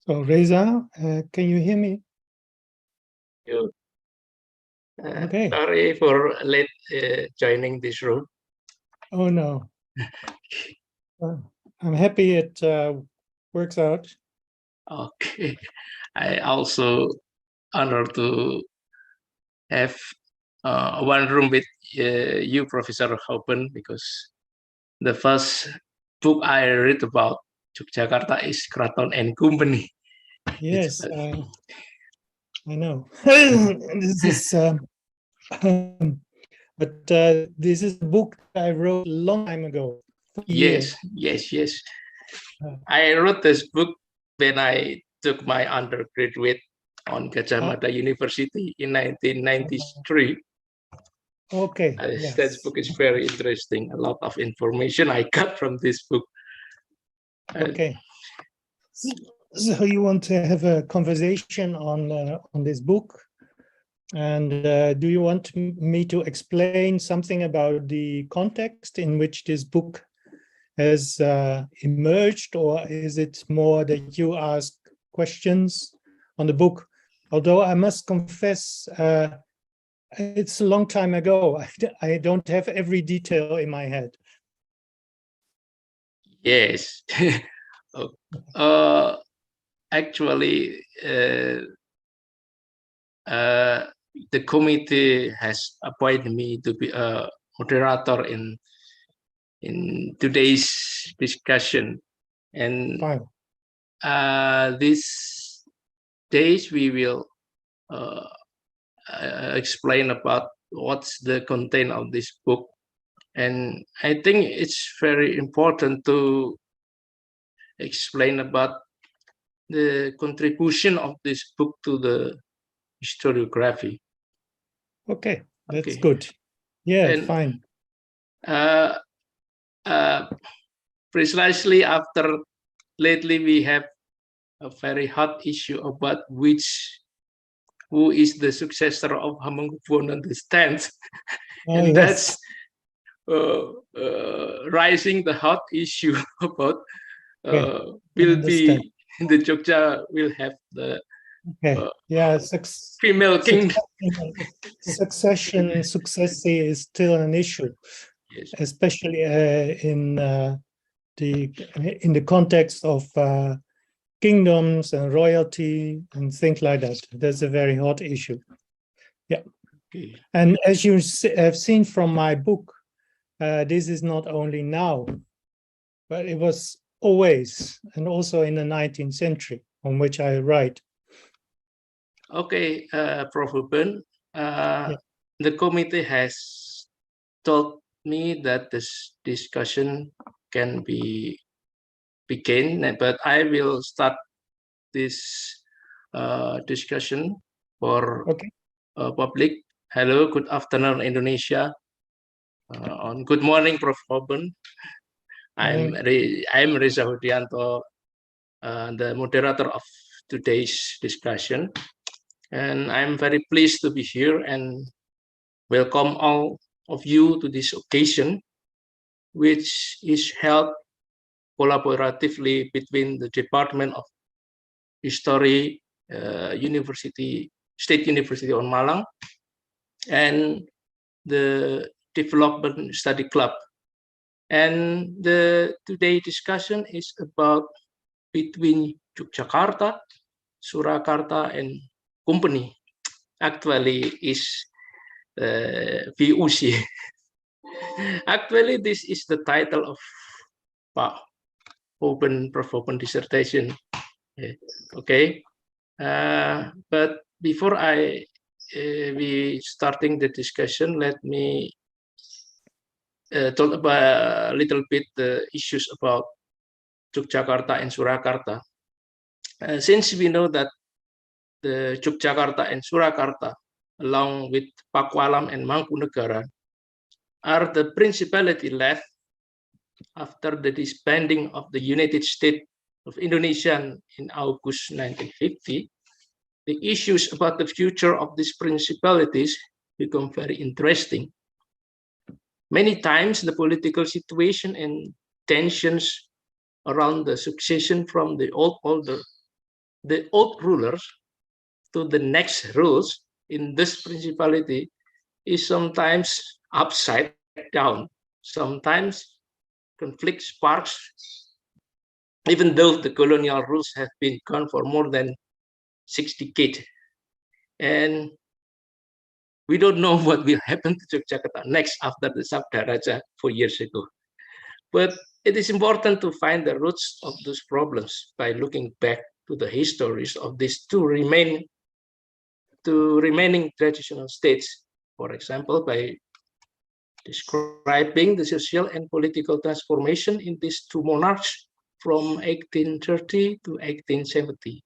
So Reza, can you hear me? You. Okay. Sorry for late joining this room. Oh no. I'm happy it works out. Okay. I also honored to have one room with you, Professor Houben, because the first book I read about Yogyakarta is Kraton and Kompeni. Yes, I know. This is, but this is a book I wrote a long time ago. Yes. I wrote this book when I took my undergraduate on Jawa-Belanda University in 1993. Okay. Yes. That book is very interesting. A lot of information I got from this book. Okay. So you want to have a conversation on this book, and do you want me to explain something about the context in which this book has emerged, or is it more that you ask questions on the book? Although I must confess, it's a long time ago. I don't have every detail in my head. Yes. Actually, the committee has appointed me to be a moderator in today's discussion, and these days we will explain about what's the content of this book. And I think it's very important to explain about the contribution of this book to the historiography. Okay, that's good. Yeah, and, fine. Precisely after lately we have a very hot issue about who is the successor of Hamengkubuwono X, and yes. That's rising the hot issue about will be the Jogja will have the female king. Succession is still an issue, yes. Especially in the context of kingdoms and royalty and things like that. That's a very hot issue. Yeah. Okay. And as you have seen from my book, this is not only now, but it was always, and also in the 19th century, on which I write. Okay, Prof. Houben, the committee has told me that this discussion can begin, but I will start this discussion for public. Hello, good afternoon, Indonesia. Good morning, Prof. Houben. I'm Reza Hudiyanto, the moderator of today's discussion. And I'm very pleased to be here and welcome all of you to this occasion, which is held collaboratively between the Department of History, State University on Malang, and the Development Study Club. And the today discussion is about between Yogyakarta, Surakarta, and Kompeni. Actually is VUC. Actually, this is the title of Prof. Houben dissertation. Okay, but before we starting the discussion, let me talk about a little bit the issues about Yogyakarta and Surakarta. Since we know that the Yogyakarta and Surakarta, along with Pakualam and Mangkunegaran, are the principality left after the disbanding of the United States of Indonesia in August 1950. The issues about the future of these principalities become very interesting. Many times the political situation and tensions around the succession from the old order the old rulers to the next rules in this principality is sometimes upside down. Sometimes conflict sparks, even though the colonial rules have been gone for more than 6 decades. And we don't know what will happen to Yogyakarta next after the Sabda Raja 4 years ago. But it is important to find the roots of those problems by looking back to the histories of these two remaining traditional states. For example, by describing the social and political transformation in these two monarchs from 1830 to 1870.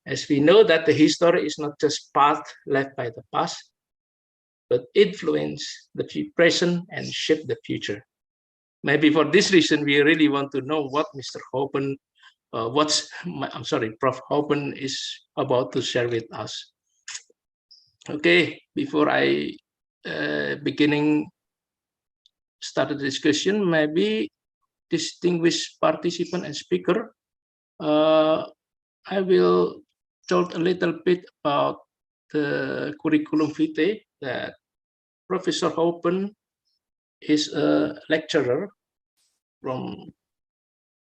As we know that the history is not just path left by the past, but influence the present and shape the future. Maybe for this reason, we really want to know what Mr. Houben, Prof. Houben is about to share with us. Okay, before I start the discussion, maybe distinguished participant and speaker, I will talk a little bit about the curriculum vitae that Professor Houben is a lecturer from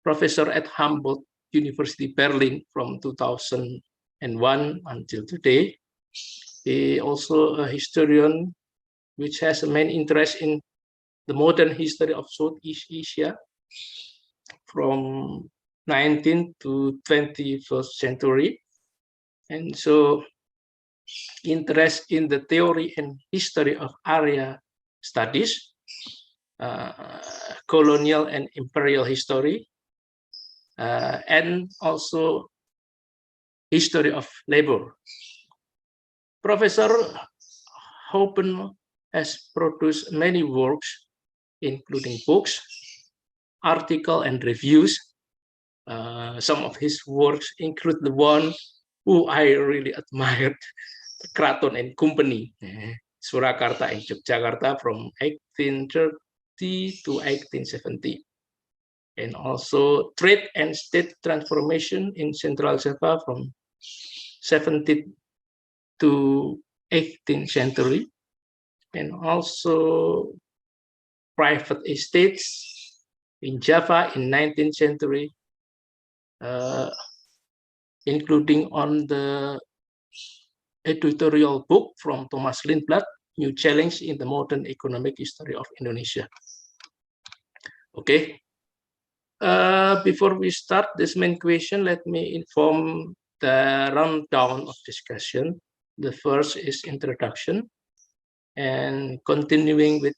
professor at Humboldt University, Berlin from 2001 until today. He also a historian which has a main interest in the modern history of Southeast Asia from 19th to 21st century. And so interest in the theory and history of area studies, colonial and imperial history, and also history of labor. Professor Houben has produced many works, including books, articles, and reviews. Some of his works include the one who I really admired, Kraton and Kompeni, Surakarta and Yogyakarta from 1830 to 1870. And also Trade and State Transformation in Central Java from 17th to 18th century. And also Private Estates in Java in 19th century, including on the editorial book from Thomas Lindblad, New Challenge in the Modern Economic History of Indonesia. Okay. Before we start this main question, let me inform the rundown of discussion. The first is introduction, and continuing with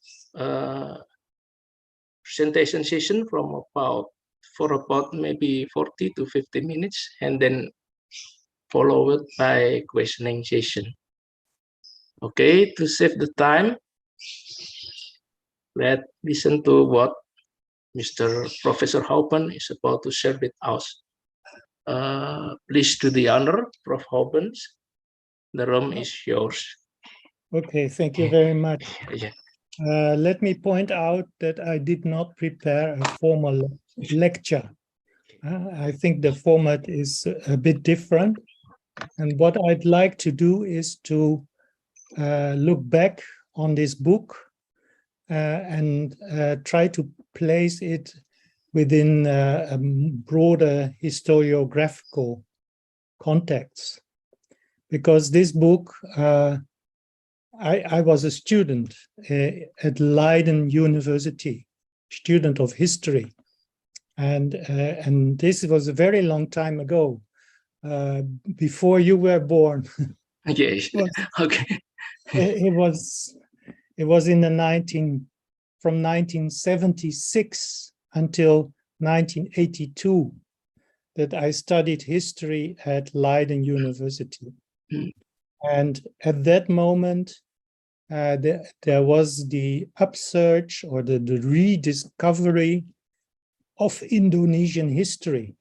presentation session for about maybe 40 to 50 minutes, and then followed by questioning session. Okay, to save the time, let's listen to what Mr. Professor Houben is about to share with us. Please do the honor, Prof. Houben. The room is yours. Okay, thank you very much. Yeah. Let me point out that I did not prepare a formal lecture. I think the format is a bit different. And what I'd like to do is to look back on this book and try to place it within a broader historiographical context. Because this book, I was a student at Leiden University, student of history. And this was a very long time ago, before you were born. Yes, okay. It was in the from 1976 until 1982 that I studied history at Leiden University. And at that moment, there was the upsurge or the rediscovery of Indonesian history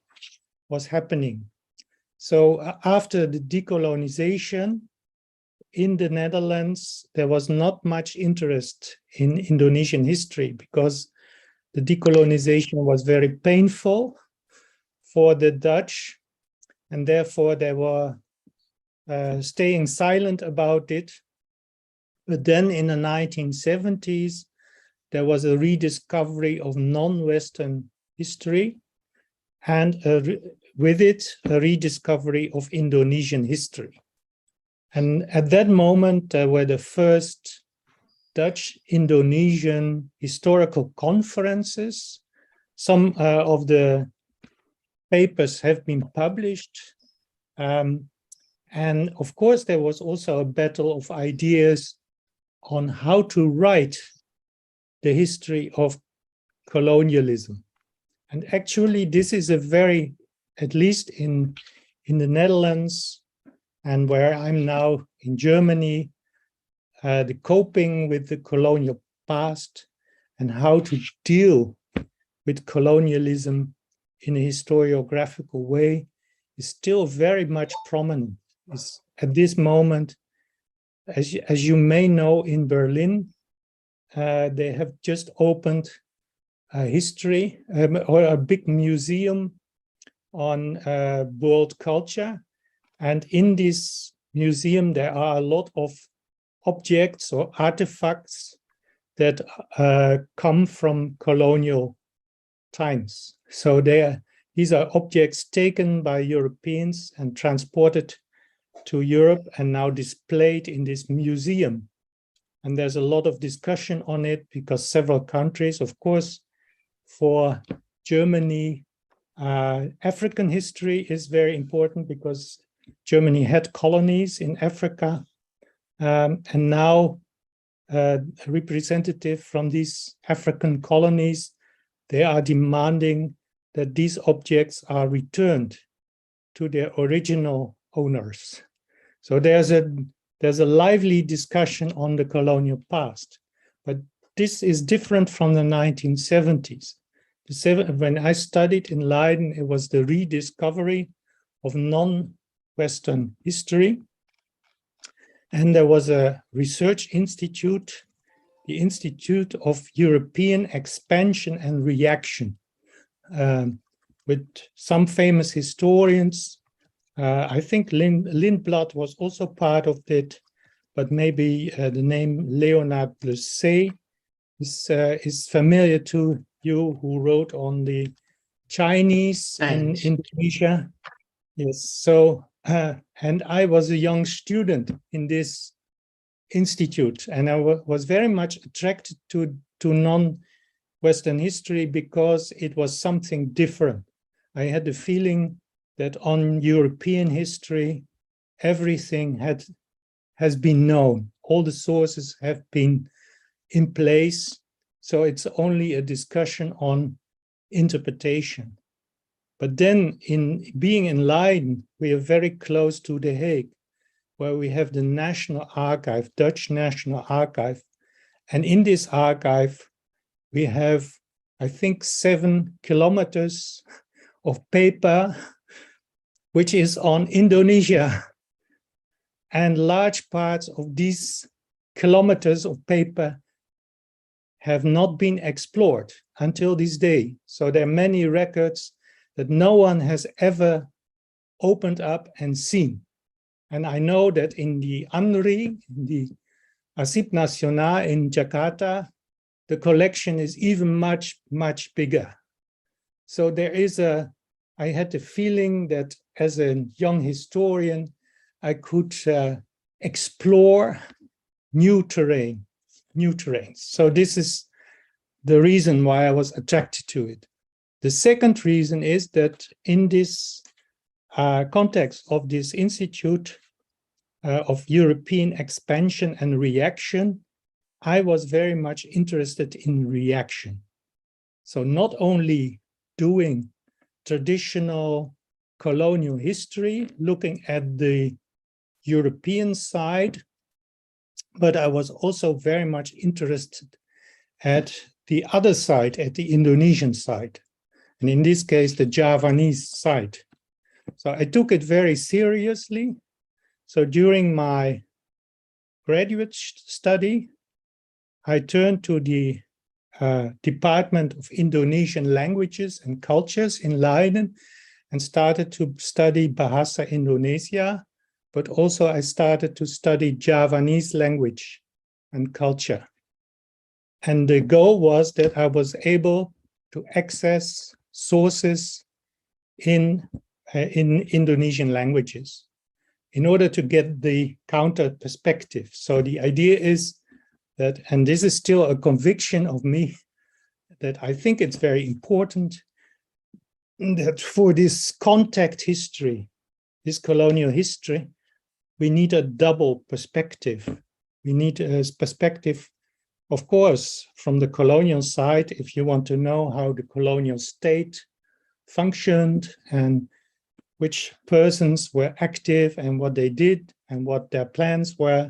was happening. So after the decolonization in the Netherlands, there was not much interest in Indonesian history because the decolonization was very painful for the Dutch. and therefore they were staying silent about it. But then in the 1970s, there was a rediscovery of non-Western history, and with it, a rediscovery of Indonesian history. And at that moment, there were the first Dutch-Indonesian historical conferences. Some of the papers have been published. And of course, there was also a battle of ideas on how to write the history of colonialism. And actually, this is a very, at least in the Netherlands and where I'm now in Germany, the coping with the colonial past and how to deal with colonialism in a historiographical way is still very much prominent. It's at this moment, as you may know, in Berlin, they have just opened a history or a big museum on world culture. And in this museum, there are a lot of objects or artifacts that come from colonial times. So these are objects taken by Europeans and transported to Europe and now displayed in this museum. And there's a lot of discussion on it because several countries, of course, for Germany, African history is very important because Germany had colonies in Africa. And now a representative from these African colonies, they are demanding that these objects are returned to their original owners. So there's a lively discussion on the colonial past, but this is different from the 1970s. When I studied in Leiden, it was the rediscovery of non-Western history. And there was a research institute, the Institute of European Expansion and Reaction, with some famous historians. I think Lindblad was also part of it, but maybe the name Leonard Bleuset is familiar to you, who wrote on the Chinese in Indonesia. Yes, so, and I was a young student in this institute, and I was very much attracted to non-Western history because it was something different. I had the feeling that on European history, everything has been known. All the sources have been in place. So it's only a discussion on interpretation. But then in being in Leiden, we are very close to The Hague, where we have the National Archive, Dutch National Archive. And in this archive, we have, I think, 7 kilometers of paper, which is on Indonesia. And large parts of these kilometers of paper have not been explored until this day. So there are many records that no one has ever opened up and seen. And I know that in the ANRI, the Arsip Nasional in Jakarta, the collection is even much, much bigger. So there is I had the feeling that as a young historian, I could explore new terrains. So this is the reason why I was attracted to it. The second reason is that in this context of this Institute of European Expansion and Reaction, I was very much interested in reaction. So not only doing traditional colonial history, looking at the European side, but I was also very much interested at the other side, at the Indonesian side, and in this case, the Javanese side. So I took it very seriously. So during my graduate study, I turned to the Department of Indonesian Languages and Cultures in Leiden, and started to study Bahasa Indonesia, but also I started to study Javanese language and culture. And the goal was that I was able to access sources in Indonesian languages in order to get the counter perspective. So the idea is that, and this is still a conviction of me, that I think it's very important that for this contact history, this colonial history, we need a double perspective. We need a perspective, of course, from the colonial side, if you want to know how the colonial state functioned and which persons were active and what they did and what their plans were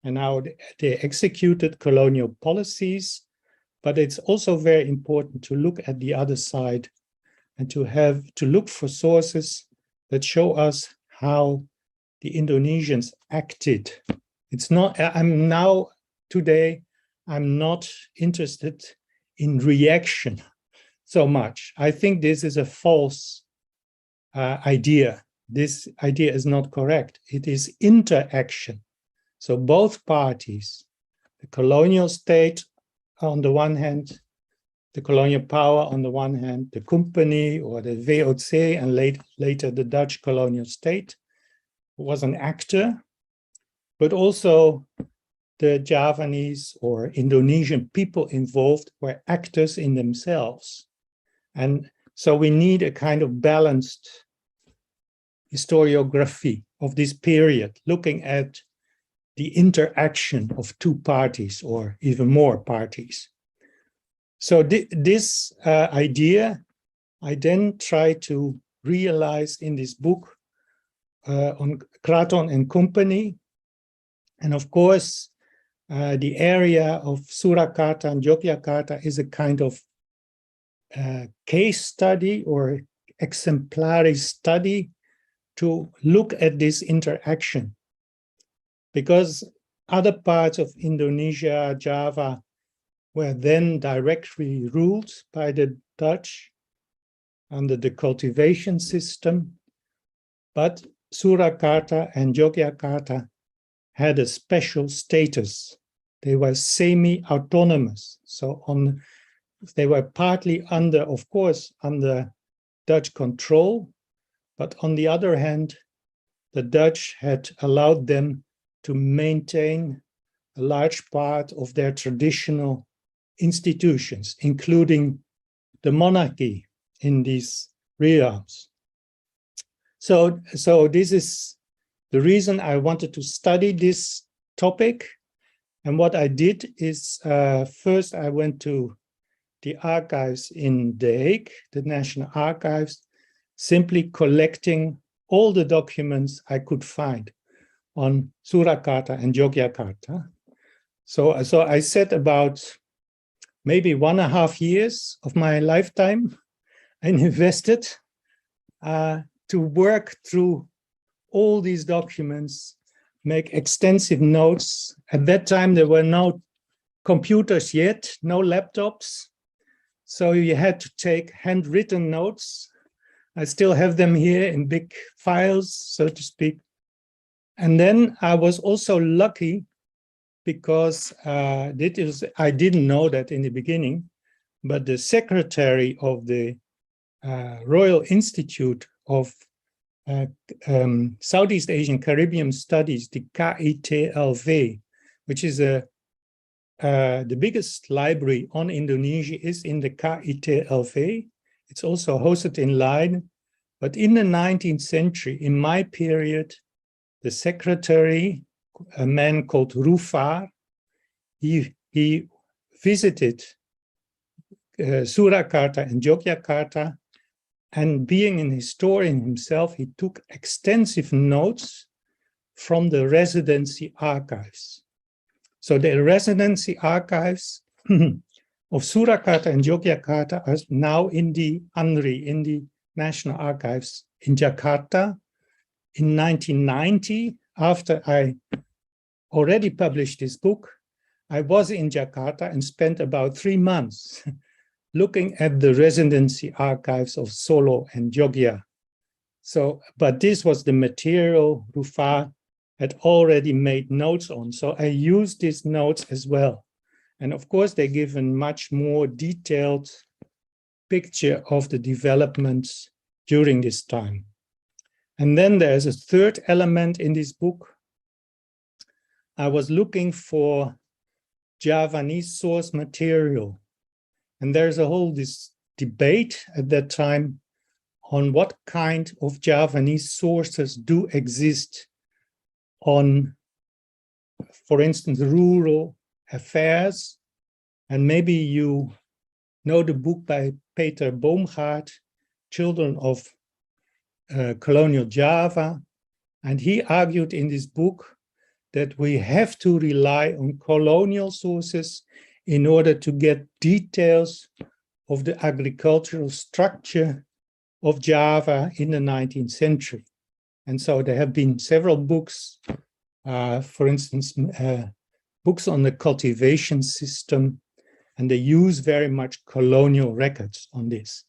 and how they executed colonial policies. But it's also very important to look at the other side and to look for sources that show us how the Indonesians acted. It's not, today, I'm not interested in reaction so much. I think this is a false idea. This idea is not correct. It is interaction. So both parties, the colonial state on the one hand, the colonial power on the one hand, the Kompeni or the VOC, and later the Dutch colonial state was an actor, but also the Javanese or Indonesian people involved were actors in themselves. And so we need a kind of balanced historiography of this period, looking at the interaction of two parties or even more parties. So this idea, I then try to realize in this book on Kraton and Kompeni. And of course, the area of Surakarta and Yogyakarta is a kind of case study or exemplary study to look at this interaction. Because other parts of Indonesia, Java, were then directly ruled by the Dutch under the cultivation system. But Surakarta and Yogyakarta had a special status. They were semi-autonomous. So they were partly under, of course, under Dutch control. But on the other hand, the Dutch had allowed them to maintain a large part of their traditional institutions, including the monarchy in these realms. So this is the reason I wanted to study this topic. And what I did is first I went to the archives in The Hague, the National Archives, simply collecting all the documents I could find on Surakarta and Yogyakarta. So I set about maybe 1.5 years of my lifetime and invested to work through all these documents, make extensive notes. At that time, there were no computers yet, no laptops. So you had to take handwritten notes. I still have them here in big files, so to speak. And then I was also lucky because I didn't know that in the beginning, but the secretary of the Royal Institute of Southeast Asian Caribbean Studies, the KITLV, which is the biggest library on Indonesia, is in the KITLV. It's also hosted in Leiden. But in the 19th century, in my period, the secretary, a man called Rufar, he visited Surakarta and Yogyakarta, and being an historian himself, he took extensive notes from the residency archives. So the residency archives of Surakarta and Yogyakarta are now in the ANRI, in the National Archives in Jakarta. In 1990, after I already published this book, I was in Jakarta and spent about 3 months looking at the residency archives of Solo and Jogja So, but this was the material Rufa had already made notes on. So I used these notes as well. And of course, they give a much more detailed picture of the developments during this time. And then there's a third element in this book. I was looking for Javanese source material. And there's a whole this debate at that time on what kind of Javanese sources do exist on, for instance, rural affairs. And maybe you know the book by Peter Boomgaard, Children of Colonial Java. And he argued in this book that we have to rely on colonial sources in order to get details of the agricultural structure of Java in the 19th century. And so there have been several books, for instance, books on the cultivation system, and they use very much colonial records on this.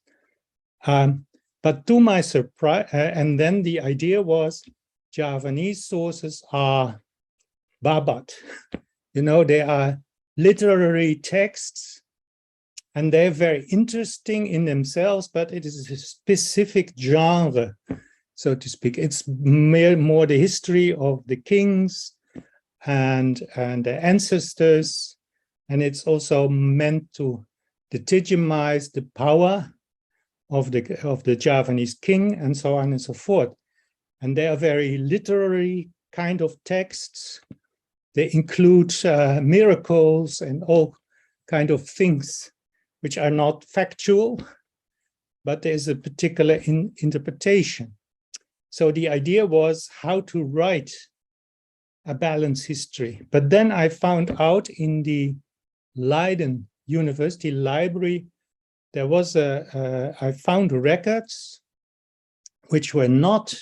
But to my surprise, and then the idea was Javanese sources are Babat. You know, they are literary texts, and they're very interesting in themselves, but it is a specific genre, so to speak. It's more the history of the kings and their ancestors, and it's also meant to legitimize the power of the Javanese king and so on and so forth. And they are very literary kind of texts. They include miracles and all kind of things which are not factual, but there's a particular interpretation. So the idea was how to write a balanced history. But then I found out in the Leiden University library, there was I found records which were not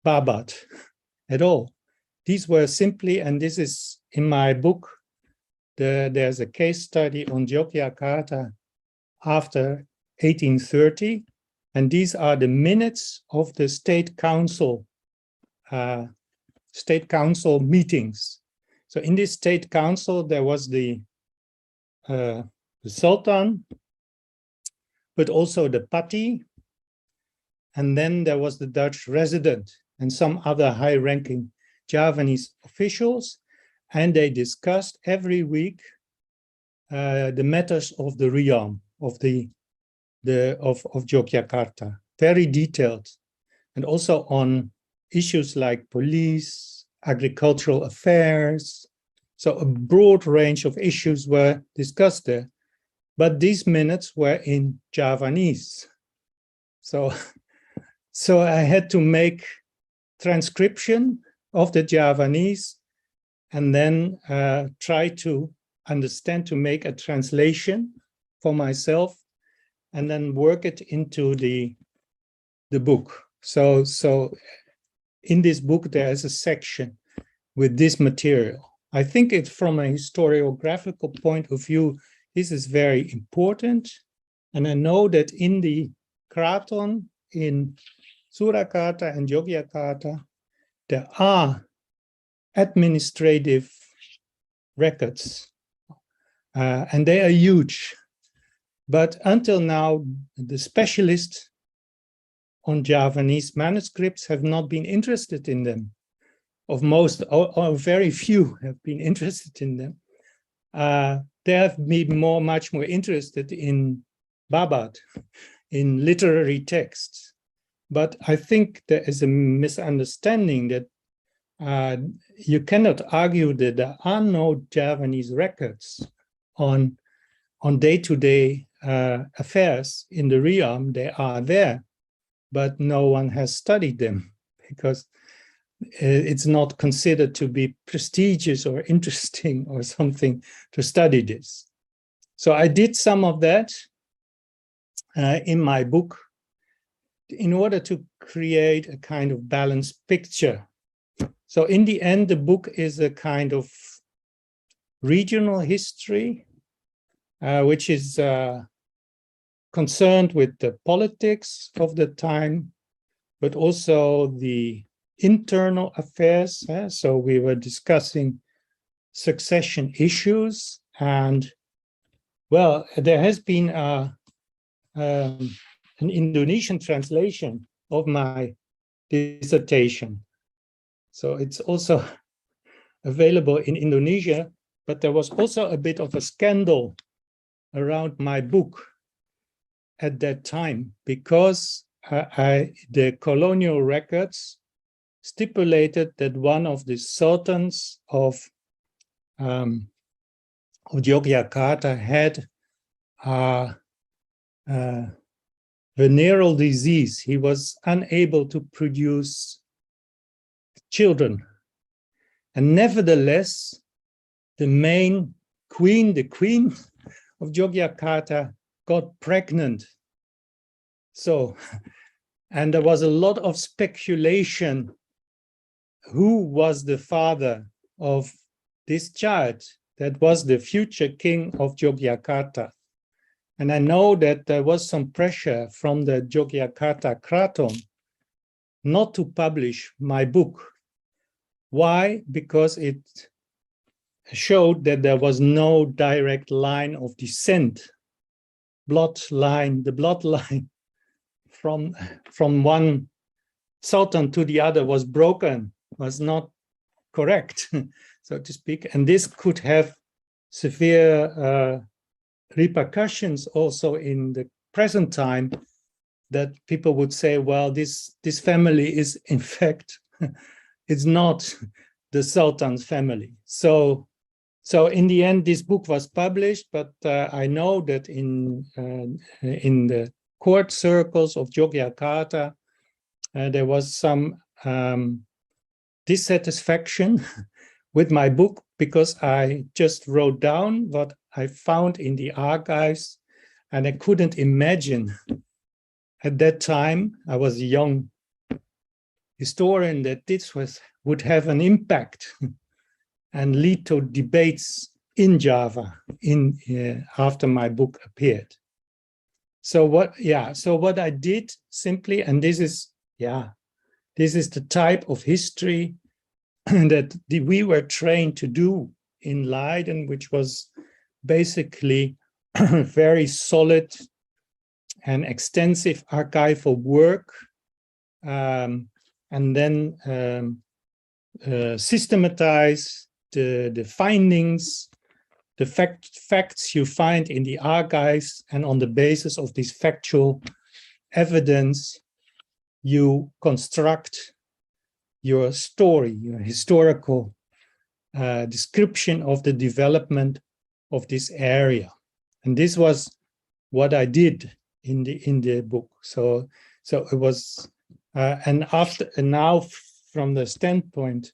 Babat at all. These were simply, and this is in my book, there's a case study on Yogyakarta after 1830, and these are the minutes of the state council meetings. So in this state council, there was the Sultan, but also the Pati, and then there was the Dutch resident and some other high-ranking Javanese officials, and they discussed every week the matters of the realm of Yogyakarta, very detailed, and also on issues like police, agricultural affairs. So a broad range of issues were discussed there, but these minutes were in Javanese. So I had to make transcription of the Javanese and then try to understand, to make a translation for myself and then work it into the book. So in this book, there is a section with this material. I think it's from a historiographical point of view, this is very important. And I know that in the Kraton, in Surakarta and Yogyakarta, there are administrative records, and they are huge. But until now, the specialists on Javanese manuscripts have not been interested in them. Of most, or very few have been interested in them. They have been much more interested in Babat, in literary texts. But I think there is a misunderstanding that you cannot argue that there are no Javanese records on day-to-day affairs in the realm. They are there, but no one has studied them because it's not considered to be prestigious or interesting or something to study this. So I did some of that in my book in order to create a kind of balanced picture. So in the end, the book is a kind of regional history, which is concerned with the politics of the time, but also the internal affairs. So we were discussing succession issues, and well, there has been an Indonesian translation of my dissertation. So it's also available in Indonesia, but there was also a bit of a scandal around my book at that time, because the colonial records stipulated that one of the sultans of Yogyakarta had venereal disease. He was unable to produce children. And nevertheless, the queen of Yogyakarta got pregnant. So, and there was a lot of speculation who was the father of this child that was the future king of Yogyakarta. And I know that there was some pressure from the Yogyakarta Kraton not to publish my book. Why? Because it showed that there was no direct line of descent, the bloodline from one sultan to the other was broken, was not correct, so to speak. And this could have severe repercussions also in the present time, that people would say, well, this family is, in fact, it's not the Sultan's family. So in the end, this book was published, but I know that in the court circles of Yogyakarta, there was some dissatisfaction with my book, because I just wrote down what I found in the archives, and I couldn't imagine at that time, I was a young historian, that this would have an impact and lead to debates in Java after my book appeared. So what I did simply, and this is the type of history that we were trained to do in Leiden, which was basically very solid and extensive archival work, and then systematize the findings, the facts you find in the archives, and on the basis of this factual evidence, you construct your story, your historical description of the development of this area. And this was what I did in the book. So it was, and now from the standpoint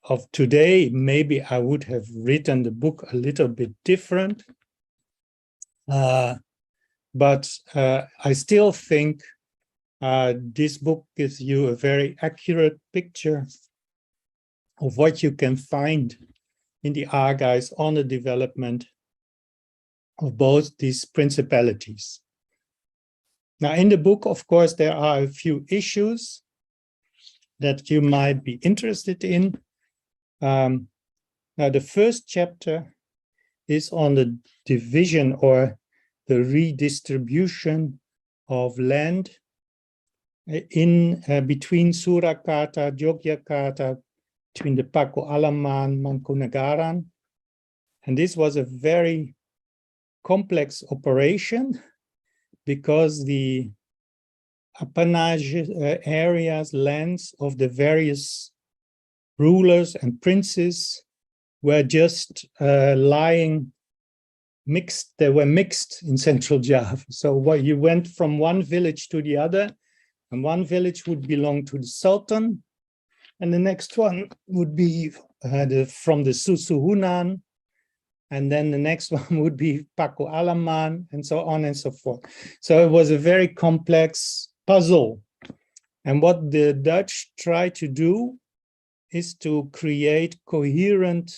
of today, maybe I would have written the book a little bit different, but I still think this book gives you a very accurate picture of what you can find in the archives on the development of both these principalities. Now, in the book, of course, there are a few issues that you might be interested in. Now, the first chapter is on the division or the redistribution of land in between Surakarta, Yogyakarta, between the Paku Alaman, Mangkunegaran. And this was a very complex operation, because the appanage areas, lands of the various rulers and princes were just lying mixed. They were mixed in central Java. So you went from one village to the other, and one village would belong to the Sultan, and the next one would be from the Susuhunan, and then the next one would be Paku Alaman, and so on and so forth. So it was a very complex puzzle. And what the Dutch tried to do is to create coherent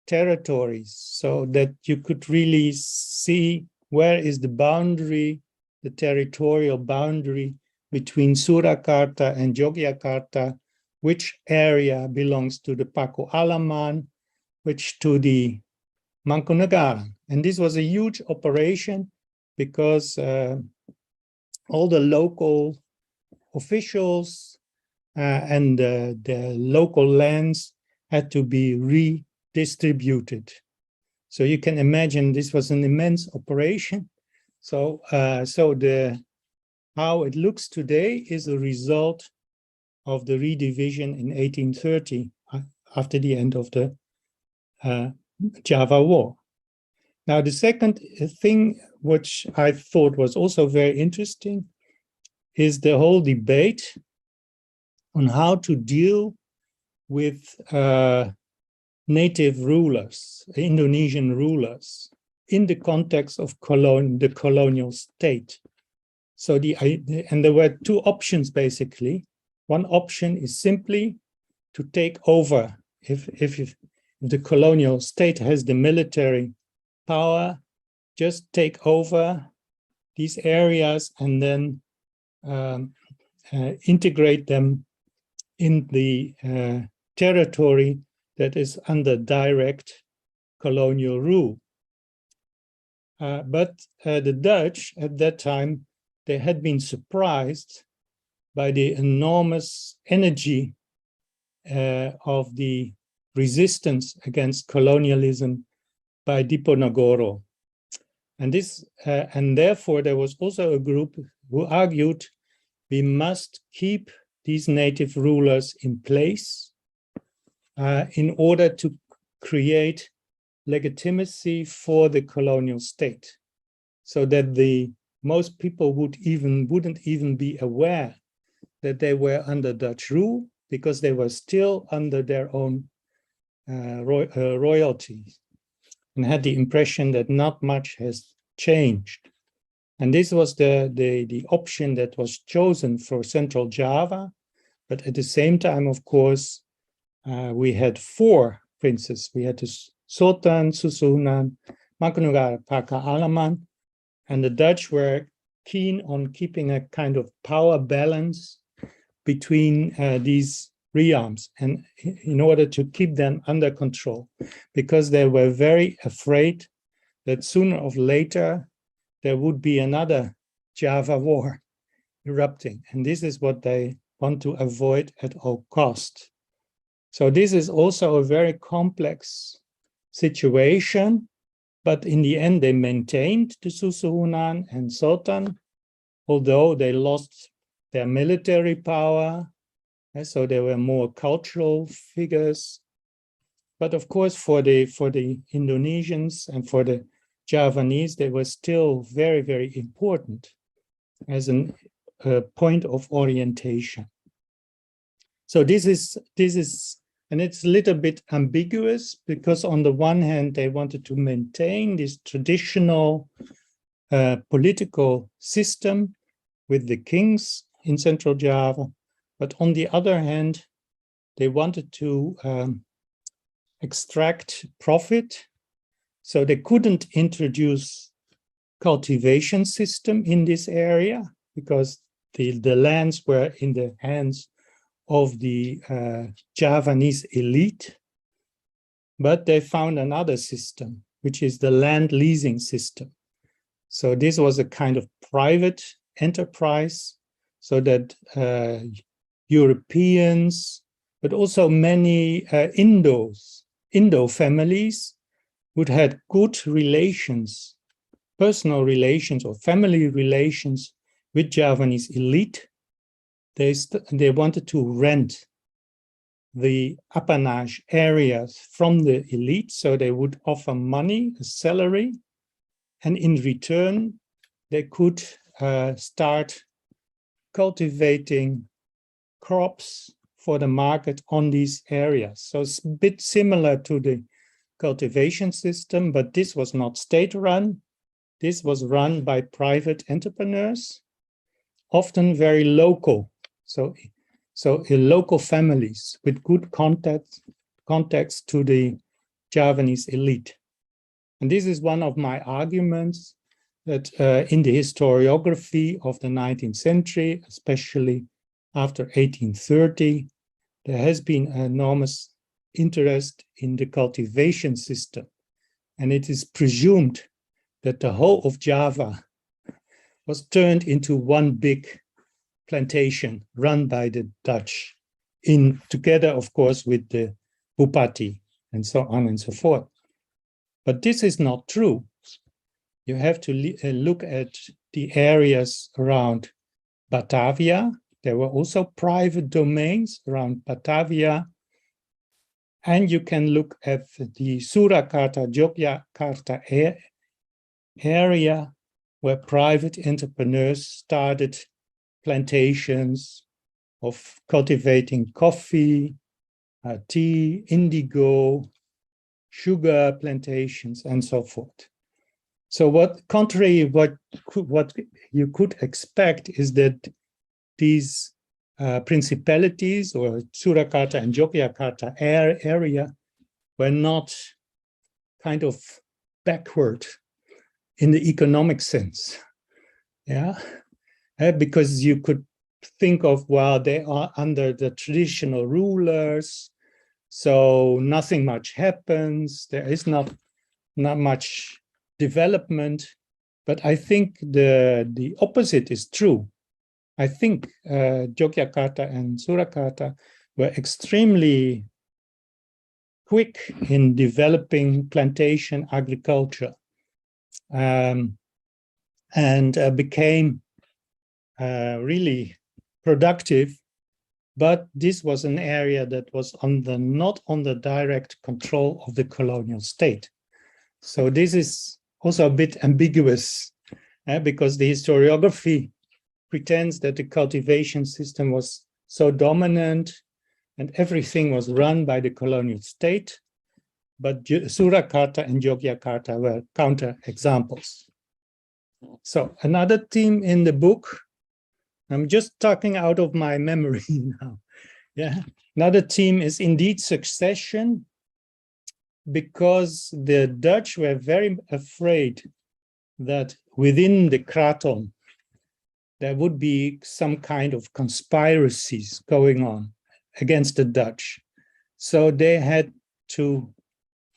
territories, so that you could really see where is the boundary, the territorial boundary between Surakarta and Yogyakarta, which area belongs to the Paku Alaman, which to the Mangkunegaran. And this was a huge operation because all the local officials and the local lands had to be redistributed. So you can imagine this was an immense operation. So, how it looks today is a result of the redivision in 1830 after the end of the Java War. Now, the second thing which I thought was also very interesting is the whole debate on how to deal with native rulers, Indonesian rulers, in the context of the colonial state. So and there were two options basically. One option is simply to take over. If the colonial state has the military power, just take over these areas and then integrate them in the territory that is under direct colonial rule. But the Dutch at that time, they had been surprised by the enormous energy of the resistance against colonialism by Diponegoro. And therefore there was also a group who argued we must keep these native rulers in place in order to create legitimacy for the colonial state, so that most people wouldn't even be aware that they were under Dutch rule, because they were still under their own royalty, and had the impression that not much has changed. And this was the option that was chosen for Central Java. But at the same time, of course, we had four princes. We had the Sultan, Susuhunan, Mangkunegaran, Paku Alaman, and the Dutch were keen on keeping a kind of power balance between these realms, and in order to keep them under control, because they were very afraid that sooner or later there would be another Java war erupting, and this is what they want to avoid at all cost. So this is also a very complex situation, but in the end they maintained the Susuhunan and Sultan, although they lost their military power, and so they were more cultural figures. But of course, for the Indonesians and for the Javanese, they were still very, very important as a point of orientation. So this is, and it's a little bit ambiguous, because on the one hand, they wanted to maintain this traditional political system with the kings in Central Java, but on the other hand, they wanted to extract profit, so they couldn't introduce cultivation system in this area, because the lands were in the hands of the Javanese elite. But they found another system, which is the land leasing system. So this was a kind of private enterprise, so that Europeans, but also many Indo families, would had good relations, personal relations or family relations with Javanese elite. They wanted to rent the appanage areas from the elite, so they would offer money, a salary, and in return, they could start cultivating crops for the market on these areas. So it's a bit similar to the cultivation system, but this was not state-run. This was run by private entrepreneurs, often very local. So local families with good contacts to the Javanese elite. And this is one of my arguments, that in the historiography of the 19th century, especially after 1830, there has been enormous interest in the cultivation system. And it is presumed that the whole of Java was turned into one big plantation run by the Dutch, together, of course, with the Bupati and so on and so forth. But this is not true. You have to look at the areas around Batavia. There were also private domains around Batavia. And you can look at the Surakarta, Yogyakarta area where private entrepreneurs started plantations of cultivating coffee, tea, indigo, sugar plantations, and so forth. So contrary what you could expect is that these principalities or Surakarta and Yogyakarta area were not kind of backward in the economic sense, yeah, because you could think of, well, they are under the traditional rulers, so nothing much happens. There is not much development, but I think the opposite is true. I think Yogyakarta and Surakarta were extremely quick in developing plantation agriculture and became really productive. But this was an area that was not under direct control of the colonial state. So this is also a bit ambiguous because the historiography pretends that the cultivation system was so dominant and everything was run by the colonial state, but Surakarta and Yogyakarta were counter examples. So another theme in the book, I'm just talking out of my memory now. Yeah, another theme is indeed succession, because the Dutch were very afraid that within the Kraton, there would be some kind of conspiracies going on against the Dutch. So they had to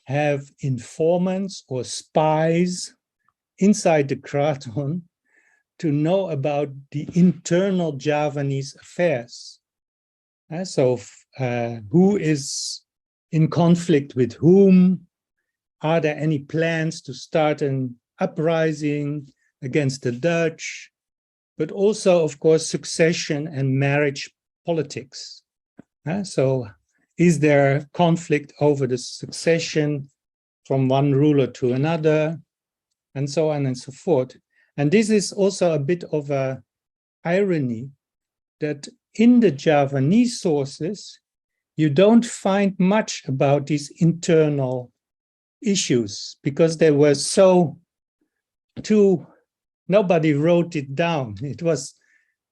have informants or spies inside the Kraton to know about the internal Javanese affairs. So who is in conflict with whom? Are there any plans to start an uprising against the Dutch? But also, of course, succession and marriage politics. So is there conflict over the succession from one ruler to another, and so on and so forth? And this is also a bit of an irony that in the Javanese sources, you don't find much about these internal issues because they were so nobody wrote it down. It was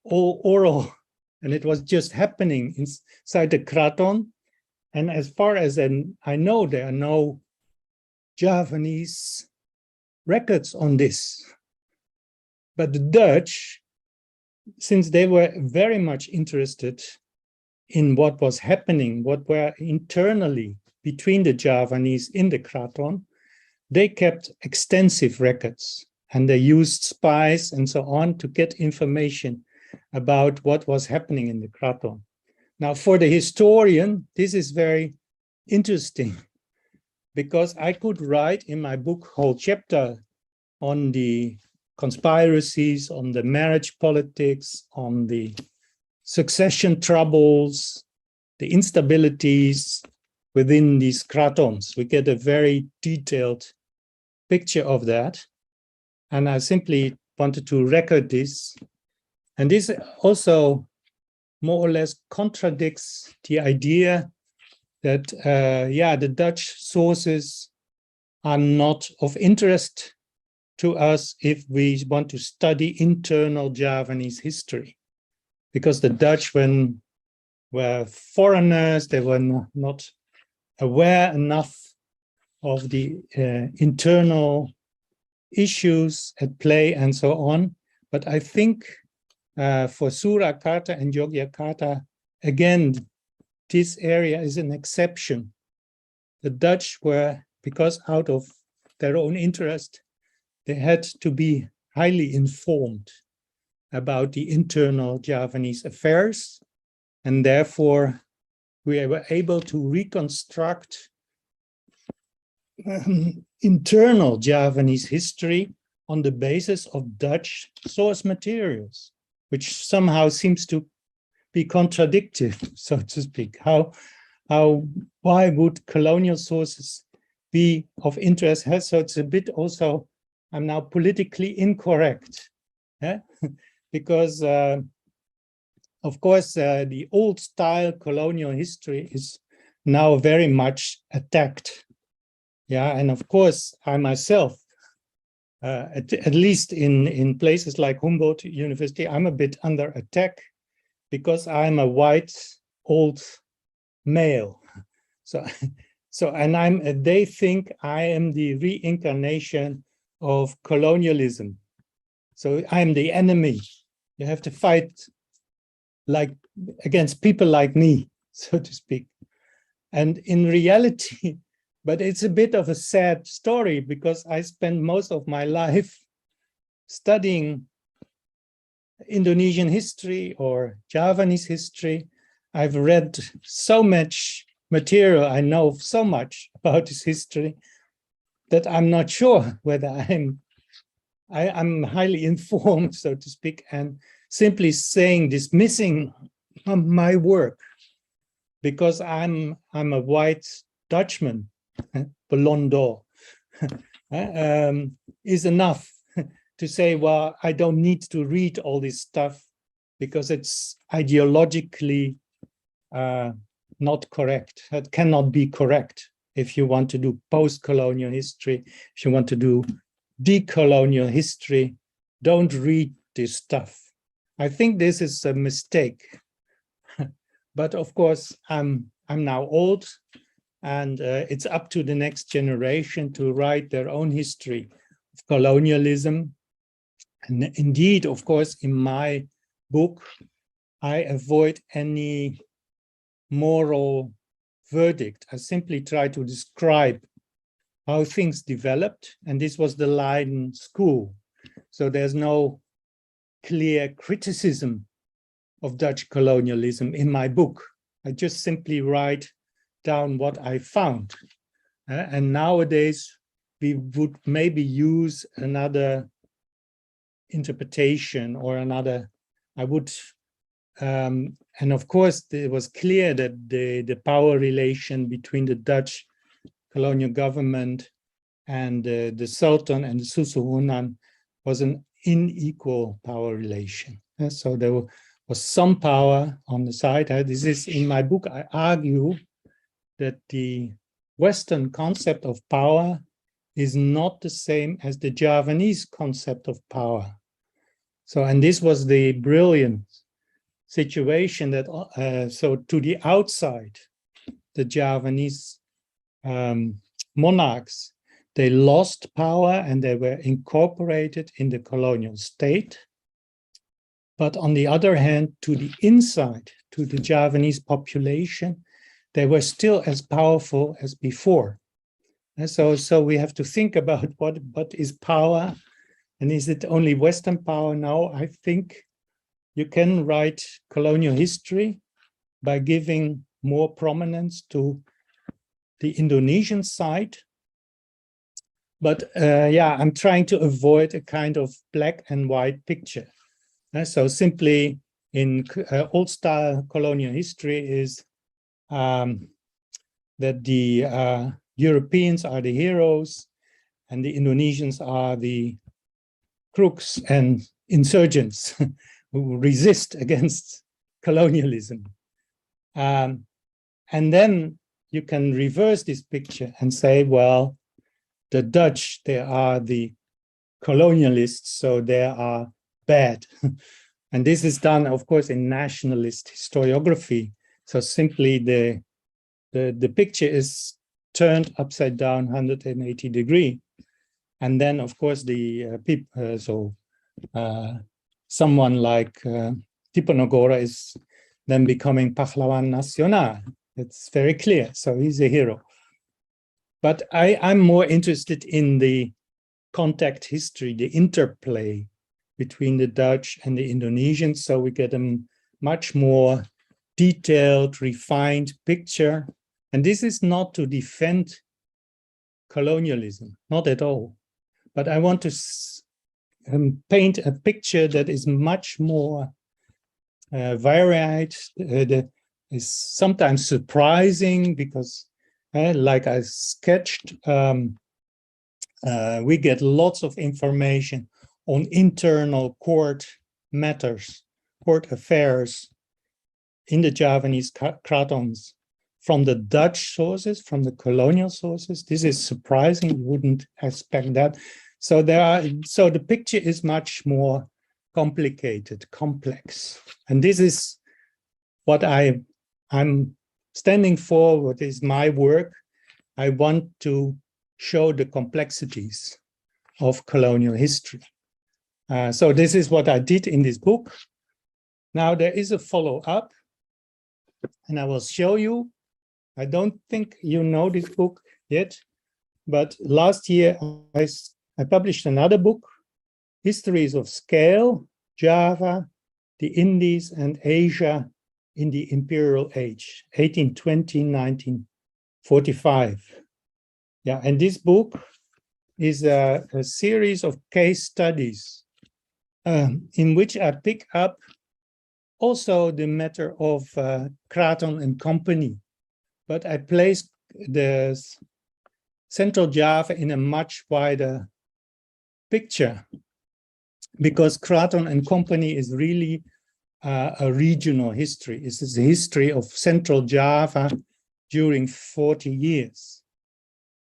all oral and it was just happening inside the Kraton. And as far as I know, there are no Javanese records on this. But the Dutch, since they were very much interested in what was happening, what were internally between the Javanese in the Kraton, they kept extensive records and they used spies and so on to get information about what was happening in the Kraton. Now, for the historian, this is very interesting because I could write in my book a whole chapter on the conspiracies, on the marriage politics, on the succession troubles, the instabilities within these Kratons. We get a very detailed picture of that. And I simply wanted to record this. And this also more or less contradicts the idea that, the Dutch sources are not of interest to us if we want to study internal Javanese history. Because the Dutch, when were foreigners, they were not aware enough of the internal issues at play and so on. But I think for Surakarta and Yogyakarta, again, this area is an exception. The Dutch were, because out of their own interest, they had to be highly informed about the internal Javanese affairs, and therefore we were able to reconstruct internal Javanese history on the basis of Dutch source materials, which somehow seems to be contradictory, so to speak. Why would colonial sources be of interest? So it's a bit also, I'm now politically incorrect, because of course the old style colonial history is now very much attacked. Yeah, and of course I myself, at least in places like Humboldt University, I'm a bit under attack because I'm a white old male. And they think I am the reincarnation of colonialism. So I'm the enemy. You have to fight like against people like me, so to speak. And in reality, but it's a bit of a sad story because I spent most of my life studying Indonesian history or Javanese history. I've read so much material, I know so much about this history that I'm not sure whether I'm highly informed, so to speak, and simply dismissing my work because I'm a white Dutchman, Belondo, is enough to say, well, I don't need to read all this stuff because it's ideologically not correct. It cannot be correct if you want to do post-colonial history, if you want to do decolonial history, don't read this stuff. I think this is a mistake. But of course, I'm now old, and it's up to the next generation to write their own history of colonialism. And indeed, of course, in my book, I avoid any moral verdict. I simply try to describe how things developed, and this was the Leiden school. So there's no clear criticism of Dutch colonialism in my book. I just simply write down what I found. And nowadays, we would maybe use another interpretation or another, and of course, it was clear that the power relation between the Dutch colonial government and the Sultan and the Susuhunan was an unequal power relation. So there was some power on the side. This is in my book, I argue that the Western concept of power is not the same as the Javanese concept of power. So, and this was the brilliant situation that, so to the outside, the Javanese monarchs, they lost power and they were incorporated in the colonial state. But on the other hand, to the inside, to the Javanese population, they were still as powerful as before. And so we have to think about what is power, and is it only Western power now? I think you can write colonial history by giving more prominence to the Indonesian side. But yeah, I'm trying to avoid a kind of black and white picture. So simply in old style colonial history is that the Europeans are the heroes and the Indonesians are the crooks and insurgents who resist against colonialism. And then you can reverse this picture and say, well, the Dutch, they are the colonialists, so they are bad. And this is done, of course, in nationalist historiography. So simply the picture is turned upside down 180 degrees. And then, of course, the someone like Diponegoro is then becoming Pahlawan Nasional. It's very clear. So he's a hero. But I'm more interested in the contact history, the interplay between the Dutch and the Indonesians. So we get a much more detailed, refined picture. And this is not to defend colonialism, not at all. But I want to paint a picture that is much more varied, that is sometimes surprising because, like I sketched, we get lots of information on internal court matters, court affairs in the Javanese kratons from the Dutch sources, from the colonial sources. This is surprising, you wouldn't expect that. So the picture is much more complicated, complex. And this is what I'm standing for, what is my work. I want to show the complexities of colonial history. So this is what I did in this book. Now there is a follow-up, and I will show you. I don't think you know this book yet, but last year I published another book, Histories of Scale, Java, the Indies, and Asia in the Imperial Age, 1820-1945. Yeah, and this book is a series of case studies in which I pick up also the matter of Kraton and Kompeni, but I place the Central Java in a much wider picture, because Kraton and Kompeni is really a regional history. This is the history of Central Java during 40 years.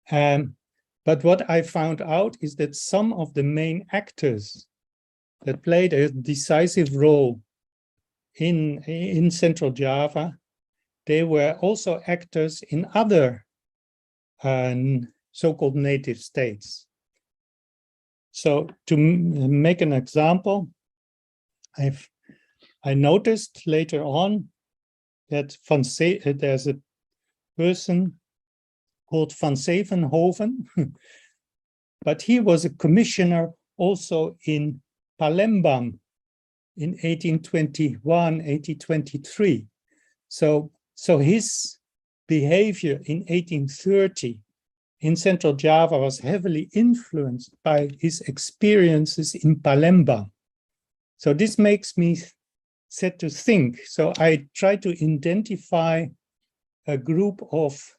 But what I found out is that some of the main actors that played a decisive role in Central Java, they were also actors in other so-called native states. So to make an example, I noticed later on that there's a person called Van Zevenhoven, but he was a commissioner also in Palembang in 1821, 1823. So his behavior in 1830 in Central Java was heavily influenced by his experiences in Palembang. So this makes me set to think. So I try to identify a group of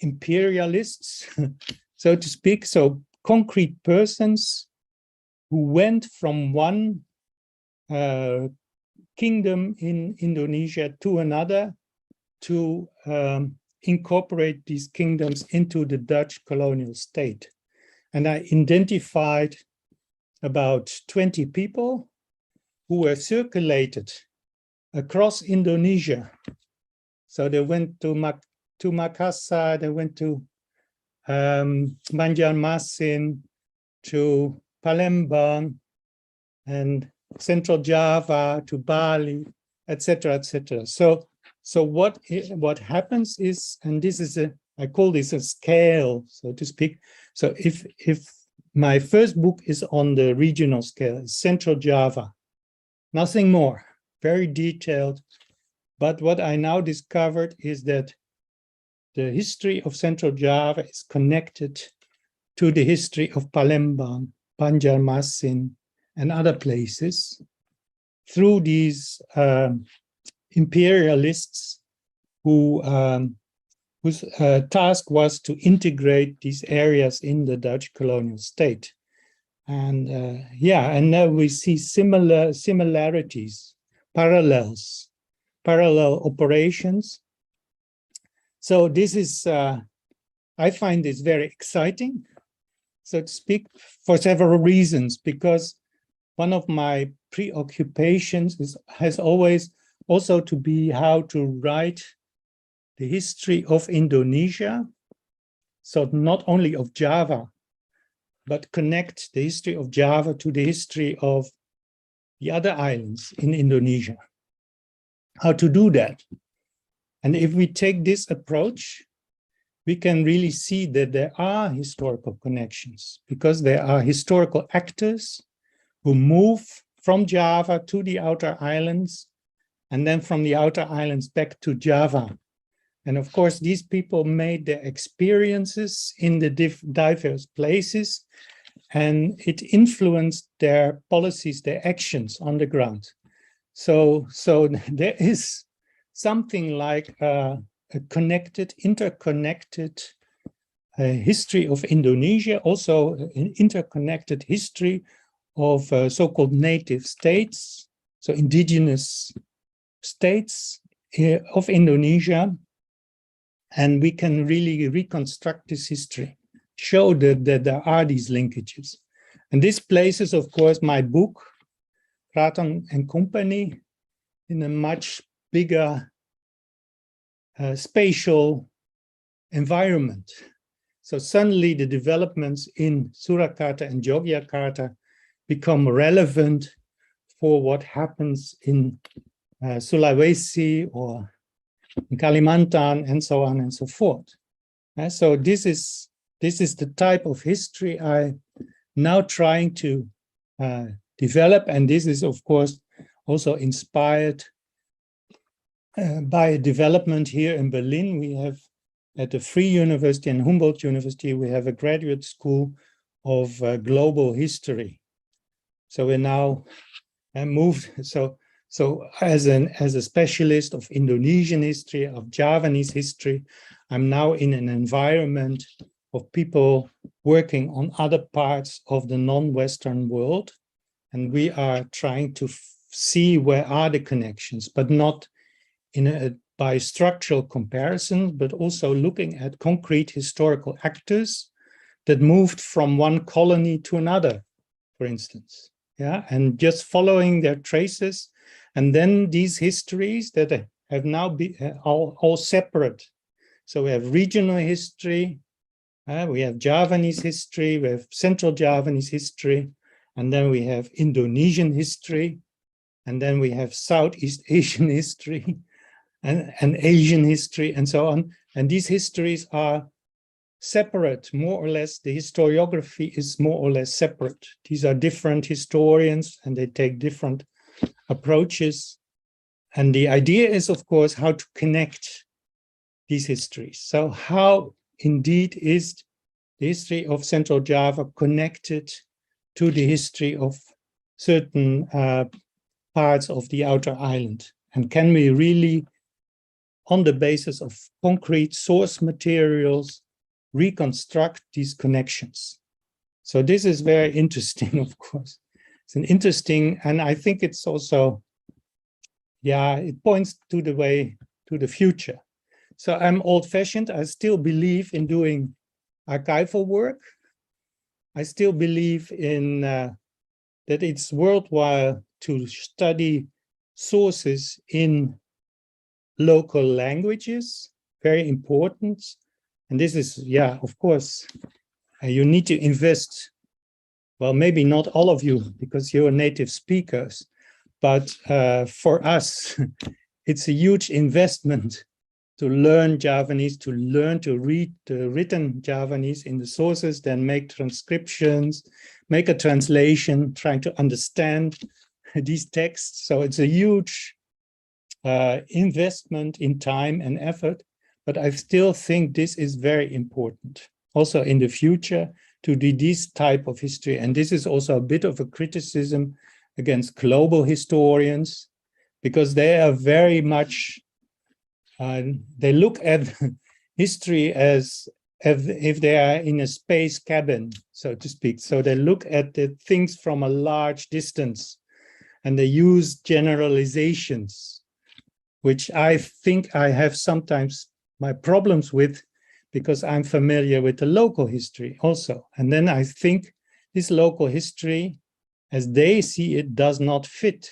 imperialists, so to speak, so concrete persons who went from one kingdom in Indonesia to another to incorporate these kingdoms into the Dutch colonial state. And I identified about 20 people who were circulated across Indonesia. So they went to Makassar, they went to Banjarmasin, to Palembang, and Central Java, to Bali, etc., etc. So what happens is, and this is I call this a scale, so to speak. So if my first book is on the regional scale, Central Java, nothing more, very detailed. But what I now discovered is that the history of Central Java is connected to the history of Palembang, Banjarmasin, and other places through these imperialists whose task was to integrate these areas in the Dutch colonial state. And and now we see similarities, parallel operations. So this is, I find this very exciting, so to speak, for several reasons, because one of my preoccupations has always also to be how to write the history of Indonesia, so not only of Java, but connect the history of Java to the history of the other islands in Indonesia. How to do that? And if we take this approach, we can really see that there are historical connections, because there are historical actors who move from Java to the outer islands, and then from the outer islands back to Java. And of course, these people made their experiences in the diverse places, and it influenced their policies, their actions on the ground. So there is something like a connected, interconnected history of Indonesia, also an interconnected history of so-called native states, so indigenous states of Indonesia. And we can really reconstruct this history, show that there are these linkages. And this places, of course, my book, Kraton and Kompeni, in a much bigger spatial environment. So suddenly the developments in Surakarta and Yogyakarta become relevant for what happens in Sulawesi or in Kalimantan, and so on and so forth. So this is the type of history I'm now trying to develop, and this is, of course, also inspired by a development here in Berlin. We have at the Free University and Humboldt University, we have a graduate school of global history. So we're now moved. So as a specialist of Indonesian history, of Javanese history, I'm now in an environment of people working on other parts of the non-Western world. And we are trying to see where are the connections, but not by structural comparison, but also looking at concrete historical actors that moved from one colony to another, for instance. Yeah, and just following their traces. And then these histories that have now been all separate. So we have regional history, we have Javanese history, we have Central Javanese history, and then we have Indonesian history, and then we have Southeast Asian history, and Asian history, and so on. And these histories are separate, more or less. The historiography is more or less separate. These are different historians, and they take different approaches. And the idea is, of course, how to connect these histories. So how indeed is the history of Central Java connected to the history of certain parts of the outer island? And can we really, on the basis of concrete source materials, reconstruct these connections? So this is very interesting, of course. It's an interesting, and I think it's also, yeah, it points to the way to the future. So I'm old-fashioned. I still believe in doing archival work. I still believe in that it's worthwhile to study sources in local languages, very important. And this is, yeah, of course, you need to invest. Well, maybe not all of you, because you're native speakers, but for us, it's a huge investment to learn Javanese, to learn to read the written Javanese in the sources, then make transcriptions, make a translation, trying to understand these texts. So it's a huge investment in time and effort, but I still think this is very important, also in the future, to do this type of history. And this is also a bit of a criticism against global historians, because they are very much, they look at history as if they are in a space cabin, so to speak. So they look at the things from a large distance, and they use generalizations, which I think I have sometimes my problems with, because I'm familiar with the local history also. And then I think this local history, as they see it, does not fit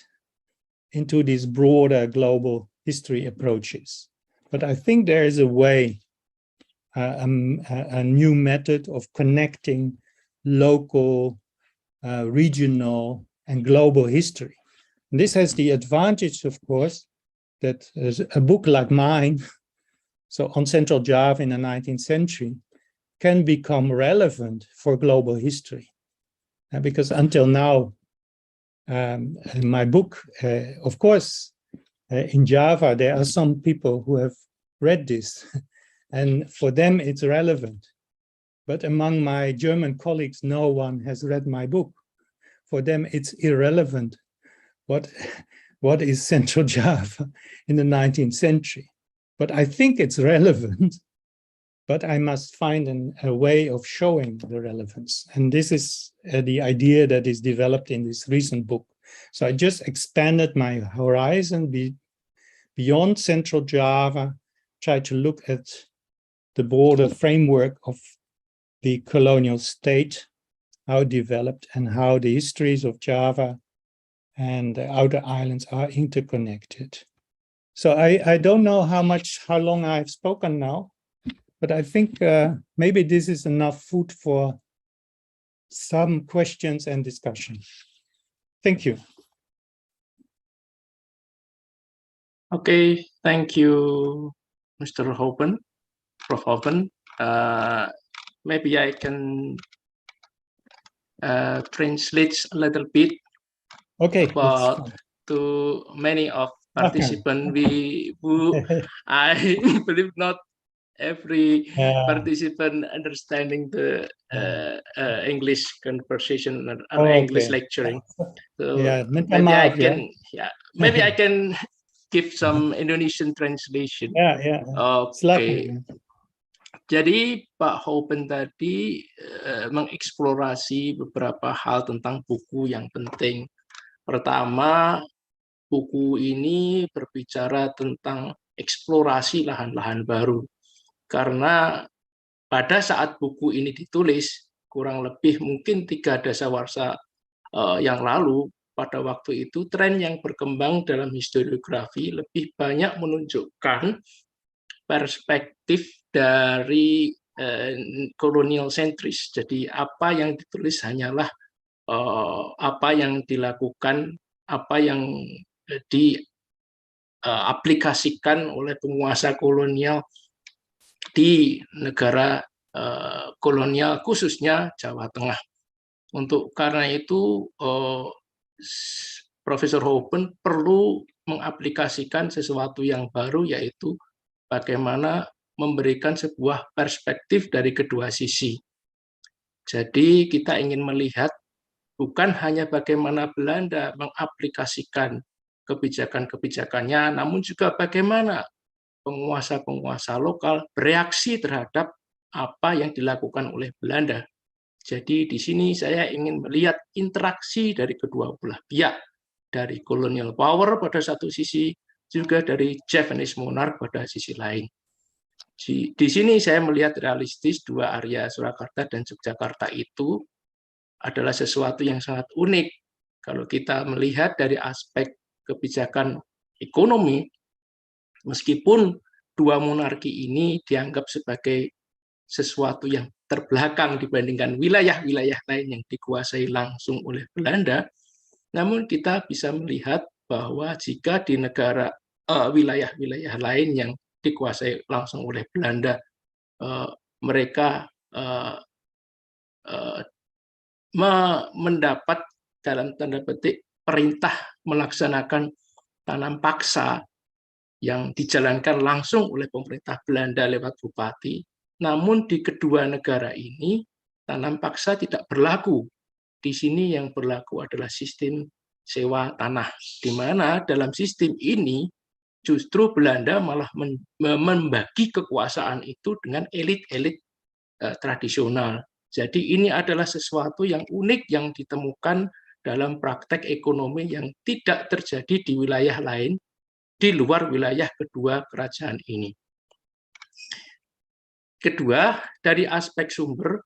into these broader global history approaches. But I think there is a way, a new method of connecting local, regional, and global history. And this has the advantage, of course, that a book like mine, so on Central Java in the 19th century, can become relevant for global history. Because until now, in my book, of course, in Java, there are some people who have read this, and for them it's relevant. But among my German colleagues, no one has read my book. For them, it's irrelevant. What is Central Java in the 19th century? But I think it's relevant, but I must find a way of showing the relevance. And this is the idea that is developed in this recent book. So I just expanded my horizon beyond Central Java, try to look at the broader framework of the colonial state, how it developed, and how the histories of Java and the outer islands are interconnected. So I don't know how long I've spoken now, but I think maybe this is enough food for some questions and discussion. Thank you. Okay, thank you, Mr. Houben, Prof. Houben. Maybe I can translate a little bit about to many of participants. I believe not every participant understanding the English conversation or English lecturing. So maybe I can, maybe I can give some Indonesian translation. Okay. Jadi Pak Houben tadi mengeksplorasi beberapa hal tentang buku yang penting. Pertama, buku ini berbicara tentang eksplorasi lahan-lahan baru. Karena pada saat buku ini ditulis, kurang lebih mungkin 3 dasawarsa yang lalu, pada waktu itu tren yang berkembang dalam historiografi lebih banyak menunjukkan perspektif dari kolonial sentris. Jadi apa yang ditulis hanyalah apa yang dilakukan, apa yang diaplikasikan oleh penguasa kolonial di negara kolonial, khususnya Jawa Tengah. Karena itu Profesor Houben perlu mengaplikasikan sesuatu yang baru, yaitu bagaimana memberikan sebuah perspektif dari kedua sisi. Jadi kita ingin melihat bukan hanya bagaimana Belanda mengaplikasikan kebijakan-kebijakannya, namun juga bagaimana penguasa-penguasa lokal bereaksi terhadap apa yang dilakukan oleh Belanda. Jadi di sini saya ingin melihat interaksi dari kedua belah pihak, dari colonial power pada satu sisi, juga dari Javanese monarch pada sisi lain. Di sini saya melihat realistis dua area Surakarta dan Yogyakarta itu adalah sesuatu yang sangat unik. Kalau kita melihat dari aspek kebijakan ekonomi, meskipun dua monarki ini dianggap sebagai sesuatu yang terbelakang dibandingkan wilayah-wilayah lain yang dikuasai langsung oleh Belanda, namun kita bisa melihat bahwa jika di negara wilayah-wilayah lain yang dikuasai langsung oleh Belanda, mereka mendapat dalam tanda petik perintah melaksanakan tanam paksa yang dijalankan langsung oleh pemerintah Belanda lewat bupati. Namun di kedua negara ini tanam paksa tidak berlaku. Di sini yang berlaku adalah sistem sewa tanah, di mana dalam sistem ini justru Belanda malah membagi kekuasaan itu dengan elit-elit tradisional. Jadi ini adalah sesuatu yang unik yang ditemukan dalam praktek ekonomi yang tidak terjadi di wilayah lain di luar wilayah kedua kerajaan ini. Kedua, dari aspek sumber,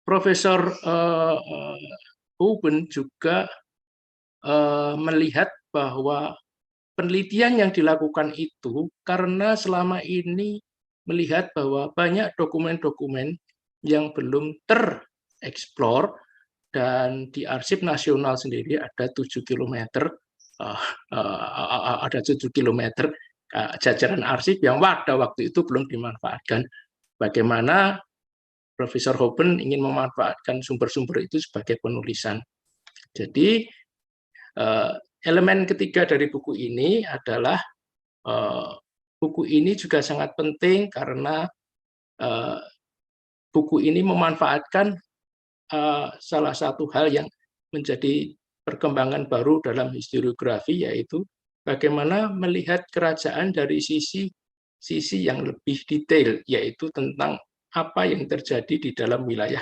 Profesor Houben juga melihat bahwa penelitian yang dilakukan itu karena selama ini melihat bahwa banyak dokumen-dokumen yang belum explore, dan di Arsip Nasional sendiri ada 7 km, jajaran arsip yang pada waktu itu belum dimanfaatkan. Bagaimana Profesor Houben ingin memanfaatkan sumber-sumber itu sebagai penulisan. Jadi elemen ketiga dari buku ini adalah buku ini juga sangat penting karena buku ini memanfaatkan salah satu hal yang menjadi perkembangan baru dalam historiografi, yaitu bagaimana melihat kerajaan dari sisi yang lebih detail, yaitu tentang apa yang terjadi di dalam wilayah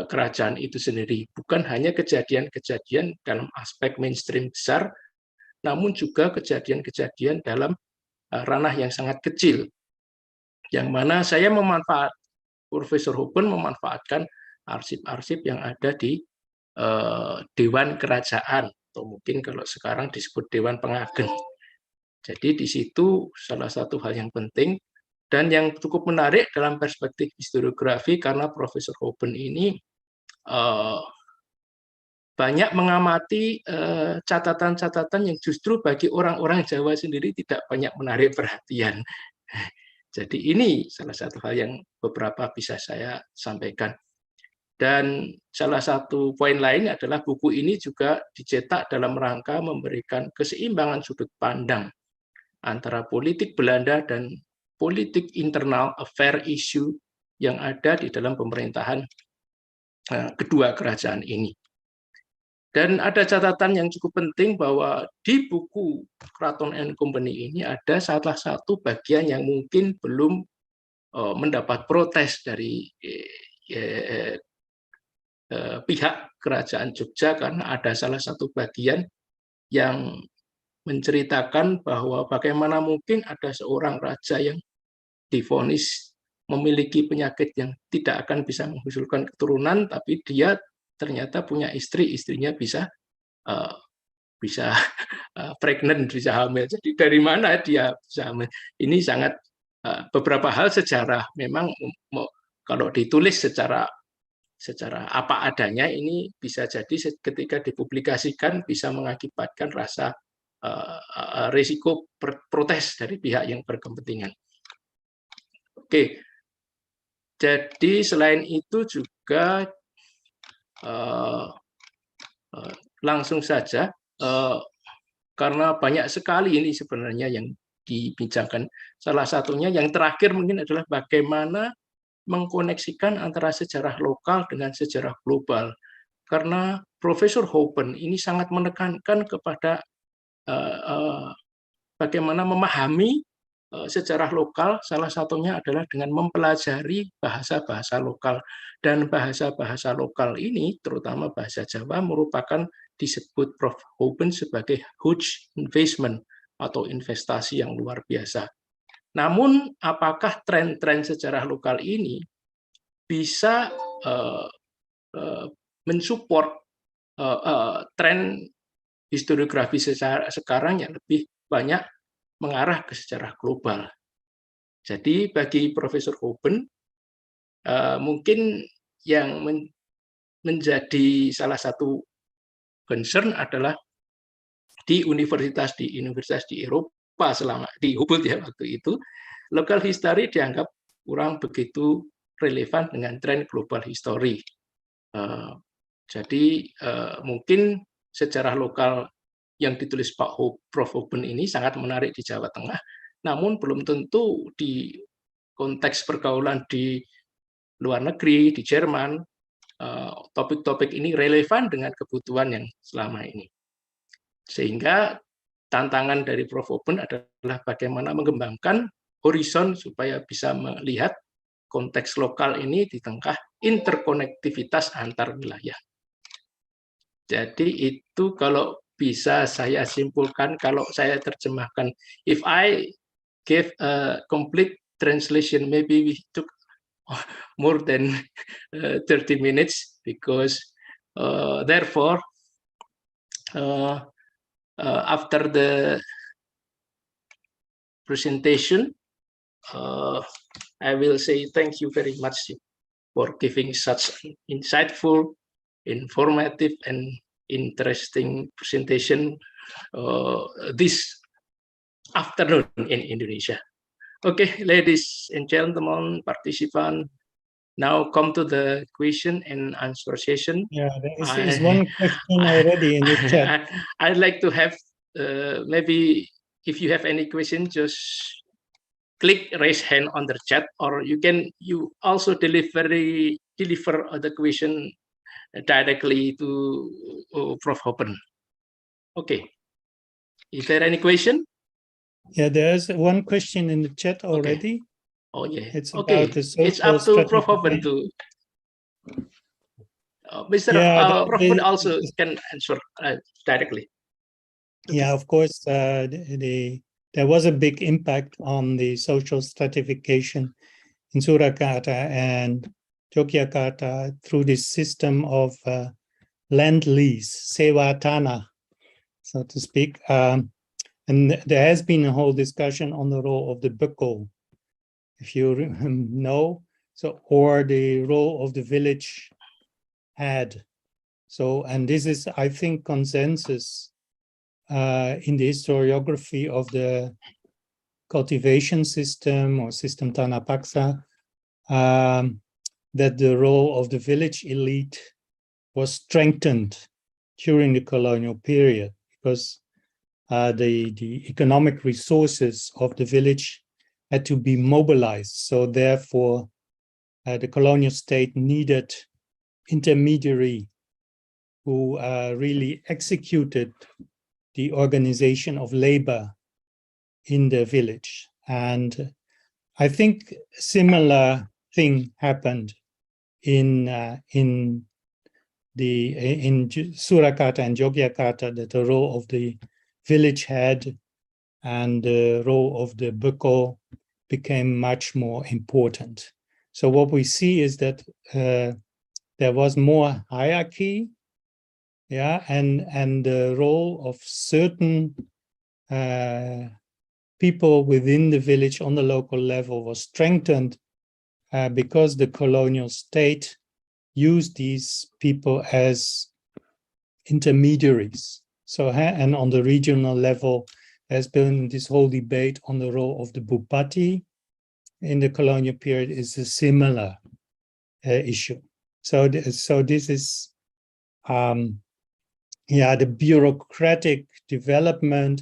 kerajaan itu sendiri. Bukan hanya kejadian-kejadian dalam aspek mainstream besar, namun juga kejadian-kejadian dalam ranah yang sangat kecil, yang mana saya Profesor Houben memanfaatkan arsip-arsip yang ada di Dewan Kerajaan, atau mungkin kalau sekarang disebut Dewan Pengageng. Jadi di situ salah satu hal yang penting dan yang cukup menarik dalam perspektif historiografi, karena Profesor Houben ini banyak mengamati catatan-catatan yang justru bagi orang-orang Jawa sendiri tidak banyak menarik perhatian. Jadi ini salah satu hal yang beberapa bisa saya sampaikan. Dan salah satu poin lain adalah buku ini juga dicetak dalam rangka memberikan keseimbangan sudut pandang antara politik Belanda dan politik internal affair issue yang ada di dalam pemerintahan kedua kerajaan ini. Dan ada catatan yang cukup penting bahwa di buku Keraton and Kompeni ini ada salah satu bagian yang mungkin belum mendapat protes dari pihak kerajaan Jogja, karena ada salah satu bagian yang menceritakan bahwa bagaimana mungkin ada seorang raja yang divonis memiliki penyakit yang tidak akan bisa menghasilkan keturunan, tapi dia ternyata punya istri, istrinya bisa pregnant, bisa hamil. Jadi dari mana dia bisa hamil? Ini sangat beberapa hal sejarah memang kalau ditulis secara apa adanya, ini bisa jadi ketika dipublikasikan bisa mengakibatkan rasa risiko protes dari pihak yang berkepentingan. Oke, jadi selain itu juga langsung saja, karena banyak sekali ini sebenarnya yang dibincangkan. Salah satunya yang terakhir mungkin adalah bagaimana mengkoneksikan antara sejarah lokal dengan sejarah global. Karena Profesor Houben ini sangat menekankan kepada bagaimana memahami sejarah lokal, salah satunya adalah dengan mempelajari bahasa-bahasa lokal. Dan bahasa-bahasa lokal ini, terutama bahasa Jawa, merupakan disebut Prof. Houben sebagai huge investment atau investasi yang luar biasa. Namun, apakah tren-tren sejarah lokal ini bisa mensupport tren historiografi sekarang yang lebih banyak mengarah ke sejarah global? Jadi bagi Profesor Houben, mungkin yang menjadi salah satu concern adalah di universitas di Eropa, selama di Houben ya waktu itu, local history dianggap kurang begitu relevan dengan tren global history. Jadi mungkin sejarah lokal yang ditulis Prof. Houben ini sangat menarik di Jawa Tengah, namun belum tentu di konteks pergaulan di luar negeri, di Jerman, topik-topik ini relevan dengan kebutuhan yang selama ini. Sehingga tantangan dari Prof. Houben adalah bagaimana mengembangkan horizon supaya bisa melihat konteks lokal ini di tengah interkonektivitas antar wilayah. Jadi itu kalau bisa saya simpulkan, kalau saya terjemahkan. If I give a complete translation, maybe we took more than 30 minutes, because therefore after the presentation, I will say thank you very much for giving such an insightful, informative, and interesting presentation this afternoon in Indonesia. Okay, ladies and gentlemen, participants, now come to the question and answer session. Yeah, there is one question already in the chat. I'd like to have maybe if you have any question, just click raise hand on the chat, or you also deliver the question directly to Prof. Houben. Okay. Is there any question? Yeah, there's one question in the chat already. Okay. Oh yeah. It's okay. About the It's up to Prof. Houben stratification. to. Mr. Yeah, Prof. Houben also can answer directly. Okay. Yeah, of course, there was a big impact on the social stratification in Surakarta and Yogyakarta through this system of land lease, sewa tanah, so to speak. And there has been a whole discussion on the role of the bekal, if you know, or the role of the village head. So, and this is, I think, consensus in the historiography of the cultivation system or system tanah paksa, that the role of the village elite was strengthened during the colonial period because the economic resources of the village had to be mobilized. So therefore, the colonial state needed intermediary who really executed the organization of labor in the village. And I think similar thing happened in Surakarta and Yogyakarta, that the role of the village head and the role of the bekal became much more important. So what we see is that there was more hierarchy, yeah, and the role of certain people within the village on the local level was strengthened because the colonial state used these people as intermediaries. So, and on the regional level, there's been this whole debate on the role of the Bupati in the colonial period is a similar issue. So this is, the bureaucratic development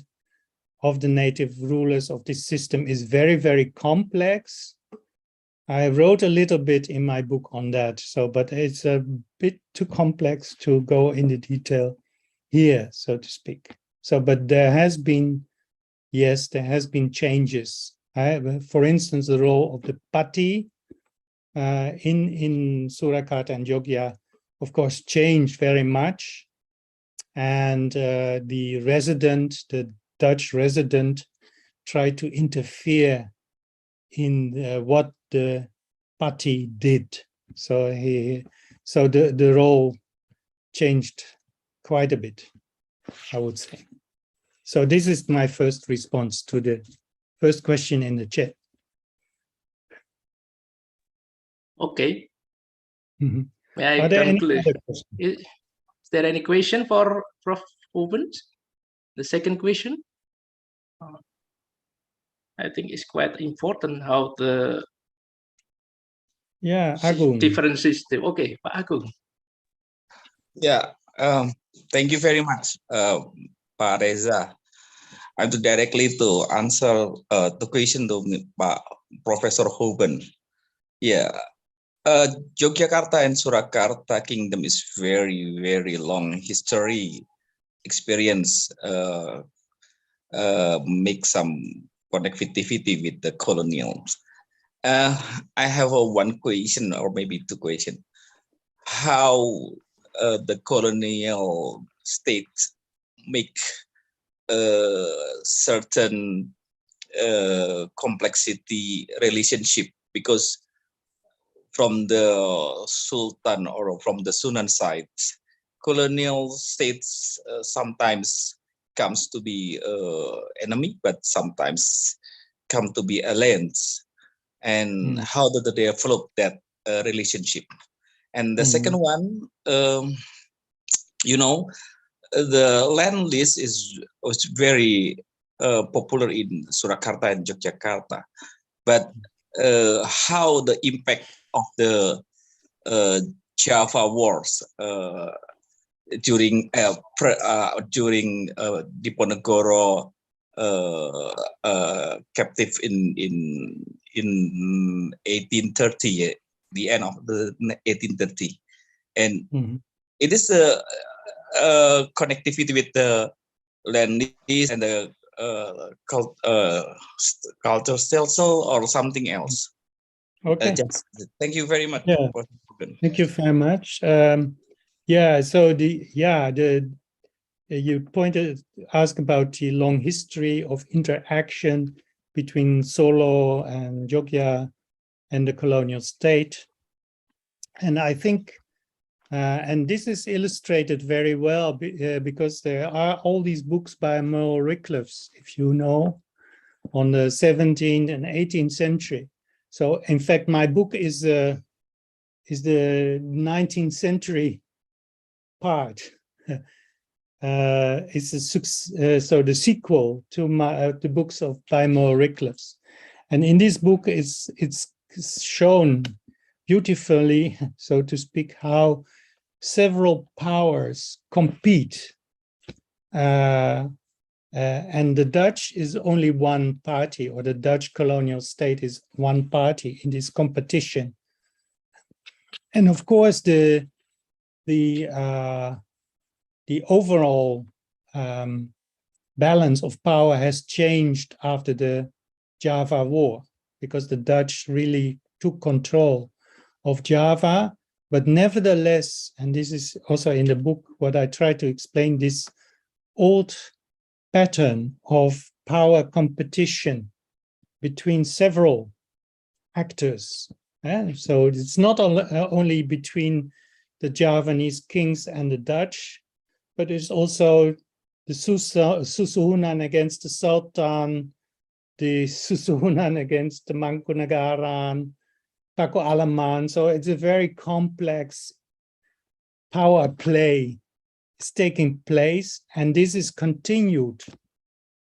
of the native rulers of this system is very, very complex. I wrote a little bit in my book on that, but it's a bit too complex to go into detail here, so to speak. But there has been, yes, there has been changes. For instance, the role of the Pati in Surakarta and Yogyakarta, of course, changed very much. And the Dutch resident tried to interfere in what the Pati did. So the role changed quite a bit, I would say. So this is my first response to the first question in the chat. Okay. Mm-hmm. May I conclude? Is there any question for Prof. Houben? The second question? I think it's quite important how the different system. Okay, Pak Agung. Yeah, thank you very much, Pak Reza. And directly to answer the question to Pak Professor Houben. Yeah, Yogyakarta and Surakarta Kingdom is very, very long history experience. Make some connectivity with the colonials. I have one question or maybe two questions. How the colonial states make certain complexity relationship, because from the Sultan or from the Sunan side, colonial states sometimes comes to be enemy, but sometimes come to be alliance. And how do they develop that relationship. And the second one, the land lease was very popular in Surakarta and Yogyakarta, but how the impact of the Java Wars during Diponegoro captive in 1830, the end of the 1830, and it is a connectivity with the land lease and the culture still or something else. Okay. Thank you very much. Yeah. Thank you very much. So you asked about the long history of interaction between Solo and Jogja and the colonial state. And I think, and this is illustrated very well because there are all these books by Merle Wycliffe, if you know, on the 17th and 18th century. So in fact, my book is the 19th century part. It's so the sequel to the books of by Merle Wycliffe. And in this book, it's shown beautifully, so to speak, how several powers compete. And the Dutch is only one party, or the Dutch colonial state is one party in this competition. And of course, the overall balance of power has changed after the Java War, because the Dutch really took control of Java. But nevertheless, and this is also in the book what I try to explain, this old pattern of power competition between several actors. So it's not only between the Javanese kings and the Dutch, but it's also the Susuhunan against the Sultan, the Susuhunan against the Mangkunagaran, Paku Alaman. So it's a very complex power play is taking place, and this is continued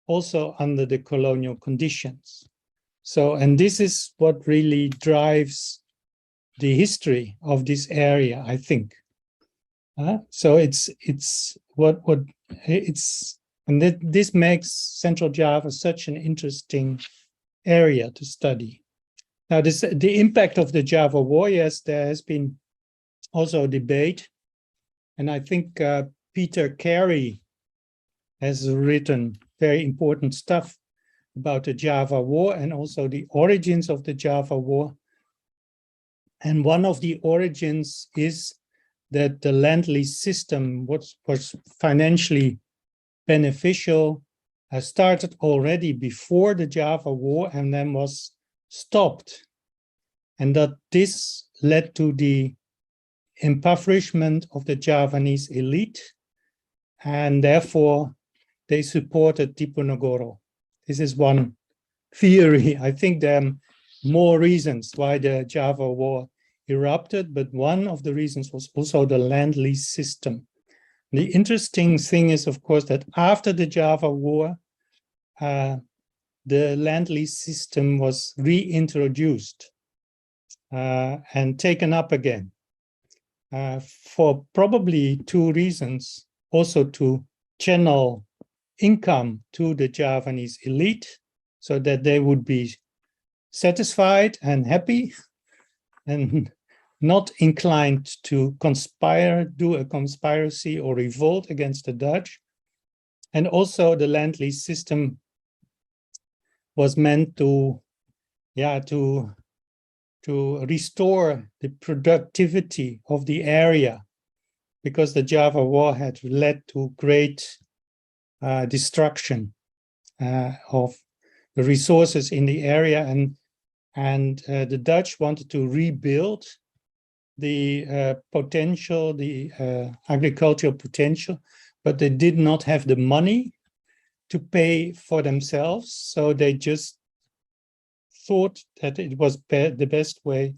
also under the colonial conditions. So, and this is what really drives the history of this area, I think. So it's this makes Central Java such an interesting area to study. Now, the impact of the Java War, yes, there has been also a debate, and I think Peter Carey has written very important stuff about the Java War and also the origins of the Java War. And one of the origins is that the land lease system was financially beneficial, started already before the Java War and then was stopped. And that this led to the impoverishment of the Javanese elite, and therefore they supported Diponegoro. This is one theory. I think there are more reasons why the Java War erupted, but one of the reasons was also the land lease system. The interesting thing is, of course, that after the Java War, the land lease system was reintroduced and taken up again for probably two reasons. Also to channel income to the Javanese elite so that they would be satisfied and happy and not inclined to do a conspiracy or revolt against the Dutch. And also the land lease system was meant to restore the productivity of the area, because the Java War had led to great destruction of the resources in the area, and the Dutch wanted to rebuild the potential, the agricultural potential, but they did not have the money to pay for themselves, so they just thought that it was the best way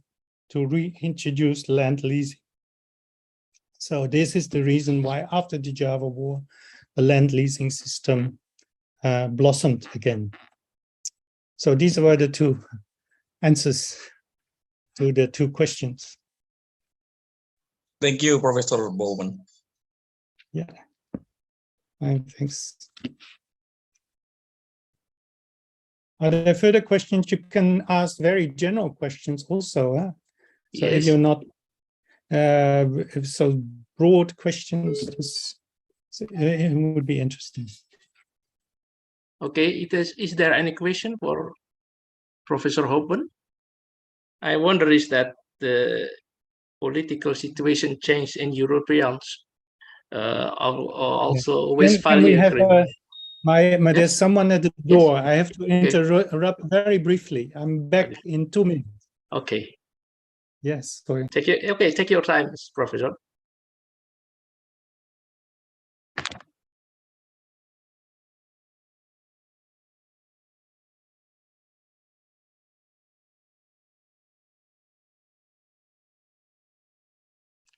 to reintroduce land leasing. So this is the reason why after the Java War, the land leasing system blossomed again. So these were the two answers to the two questions. Thank you, Professor Bowman. Yeah, and thanks. Are there further questions? You can ask very general questions also. Huh? So Yes. if you're not so broad questions, it would be interesting. Okay, is there any question for Professor Houben? I wonder is that the political situation changed in Europeans also Can we Westphalian have Agreement. there's Yes. someone at the door. I have to interrupt very briefly. I'm back in 2 minutes. Okay. Yes, sorry. Take your time, Professor.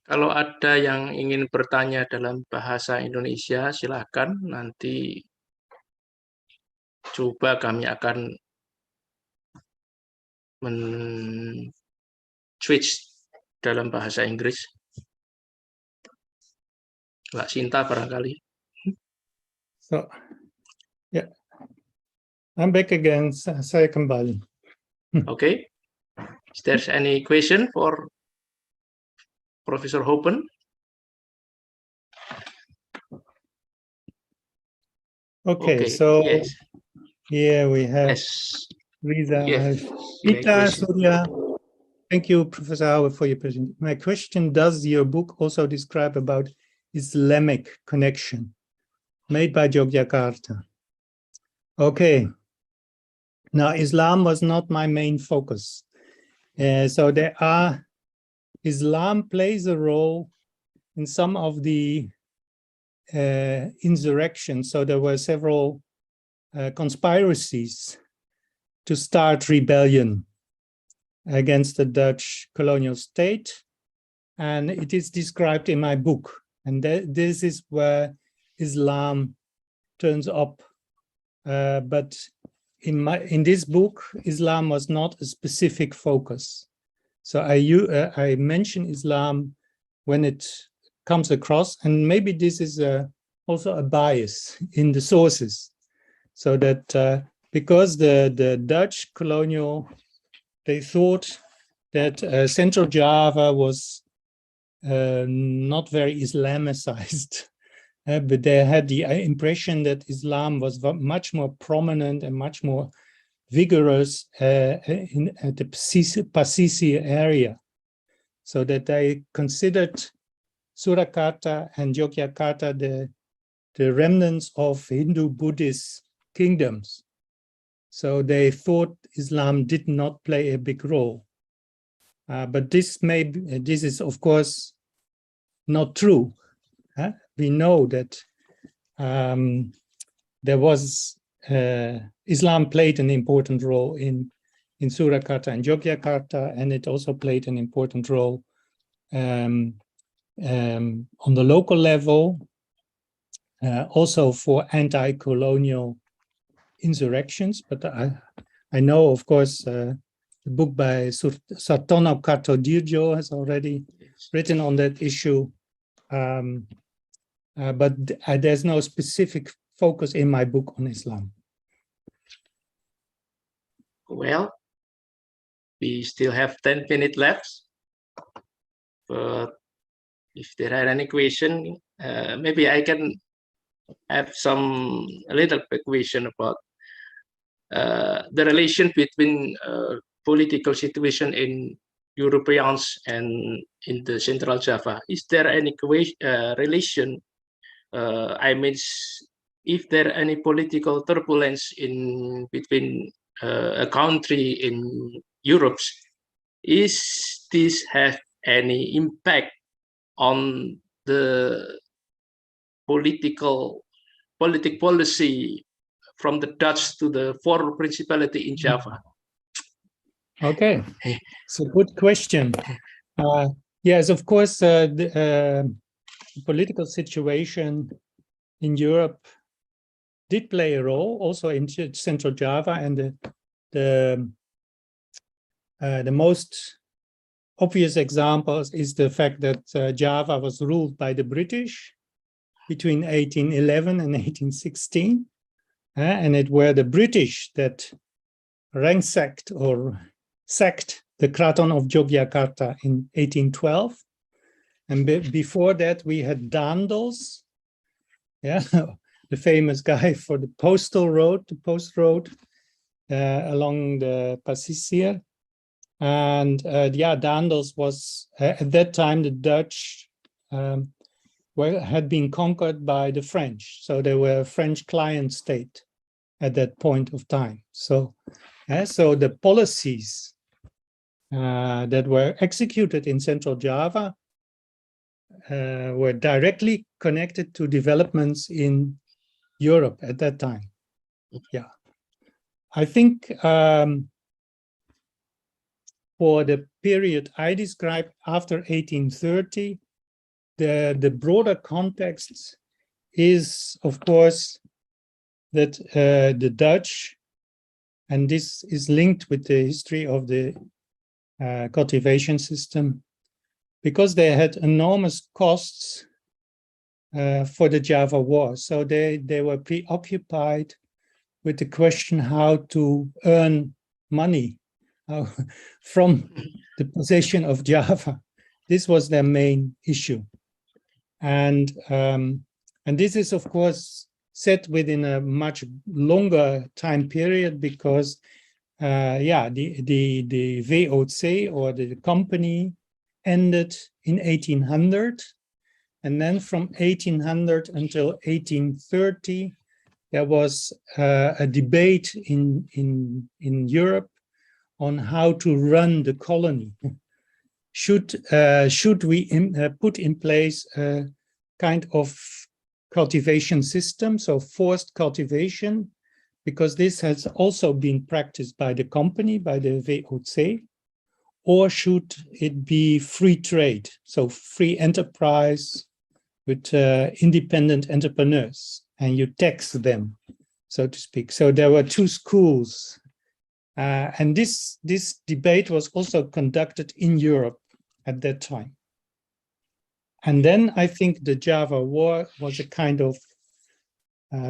Kalau ada yang ingin bertanya dalam bahasa Indonesia, silakan. Nanti coba kami akan switch dalam bahasa Inggris. Mbak Sinta barangkali. So, yeah, I'm back again. Saya kembali. Okay. Is there any question for Professor Houben? Okay, so yes. here we have Yes. Reza. Yes. Rita, Surya. Thank you, Professor Howard, for your presentation. My question, does your book also describe about Islamic connection made by Yogyakarta? Okay. Now, Islam was not my main focus. So Islam plays a role in some of the insurrections. So there were several conspiracies to start rebellion against the Dutch colonial state. And it is described in my book. And this is where Islam turns up. But in this book, Islam was not a specific focus. So I mention Islam when it comes across, and maybe this is also a bias in the sources. So that because the Dutch colonial, they thought that Central Java was not very Islamicized, but they had the impression that Islam was much more prominent and much more vigorous at the Pasisi area, so that they considered Surakarta and Yogyakarta the remnants of Hindu-Buddhist kingdoms. So they thought Islam did not play a big role. But this is, of course, not true. We know that there was Islam played an important role in Surakarta and Yogyakarta, and it also played an important role on the local level, also for anti-colonial insurrections. But I know, of course, the book by Sartono Kartodirjo has already written on that issue. But there's no specific focus in my book on Islam. Well, we still have 10 minutes left. But if there are any questions, maybe I can have a little question about the relation between political situation in Europeans and in the Central Java. Is there any relation? I mean, if there any political turbulence in between a country in Europe, is this have any impact on the policy from the Dutch to the foreign principality in Java? Okay, it's a good question. Yes, of course, the political situation in Europe did play a role, also in Central Java, and the most obvious examples is the fact that Java was ruled by the British between 1811 and 1816, and it were the British that ransacked or sacked the Kraton of Yogyakarta in 1812. And before that, we had Daendels, yeah, the famous guy for the postal road, the post road along the Pasisir. And yeah, Daendels was, at that time, the Dutch had been conquered by the French. So they were a French client state at that point of time. So, so the policies that were executed in Central Java were directly connected to developments in Europe at that time. Yeah, I think for the period I described after 1830, the broader context is, of course, that the Dutch, and this is linked with the history of the cultivation system, because they had enormous costs for the Java War. So they were preoccupied with the question how to earn money from the possession of Java. This was their main issue. And this is, of course, set within a much longer time period because yeah, the VOC, or the company, ended in 1800, and then from 1800 until 1830 there was a debate in Europe on how to run the colony. Should we put in place a kind of cultivation system, so forced cultivation, because this has also been practiced by the company, by the VOC, or should it be free trade, so free enterprise with independent entrepreneurs, and you tax them, so to speak. So there were two schools, and this debate was also conducted in Europe at that time. And then I think the Java War was a kind of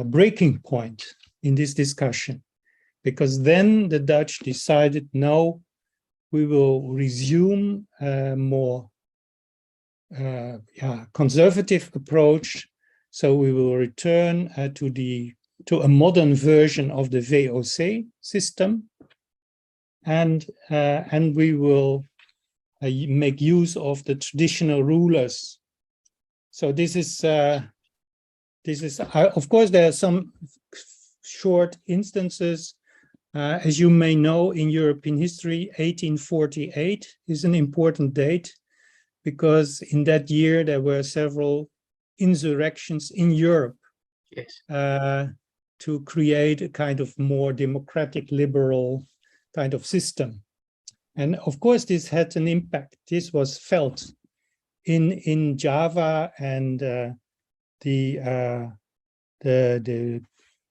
breaking point in this discussion, because then the Dutch decided, no, we will resume a more conservative approach. So we will return to a modern version of the VOC system, and we will make use of the traditional rulers. So this is of course, there are some short instances. As you may know, in European history, 1848 is an important date, because in that year there were several insurrections in Europe. Yes. To create a kind of more democratic, liberal kind of system. And of course, this had an impact. This was felt in Java, and the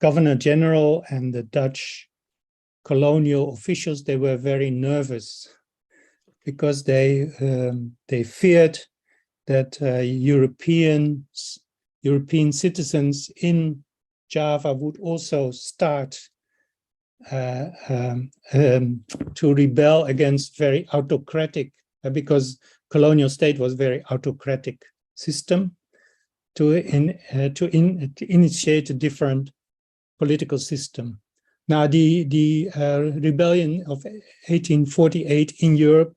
Governor General and the Dutch colonial officials, they were very nervous, because they feared that European citizens in Java would also start to rebel against very autocratic, because colonial state was very autocratic system, to initiate a different political system. Now, the rebellion of 1848 in Europe,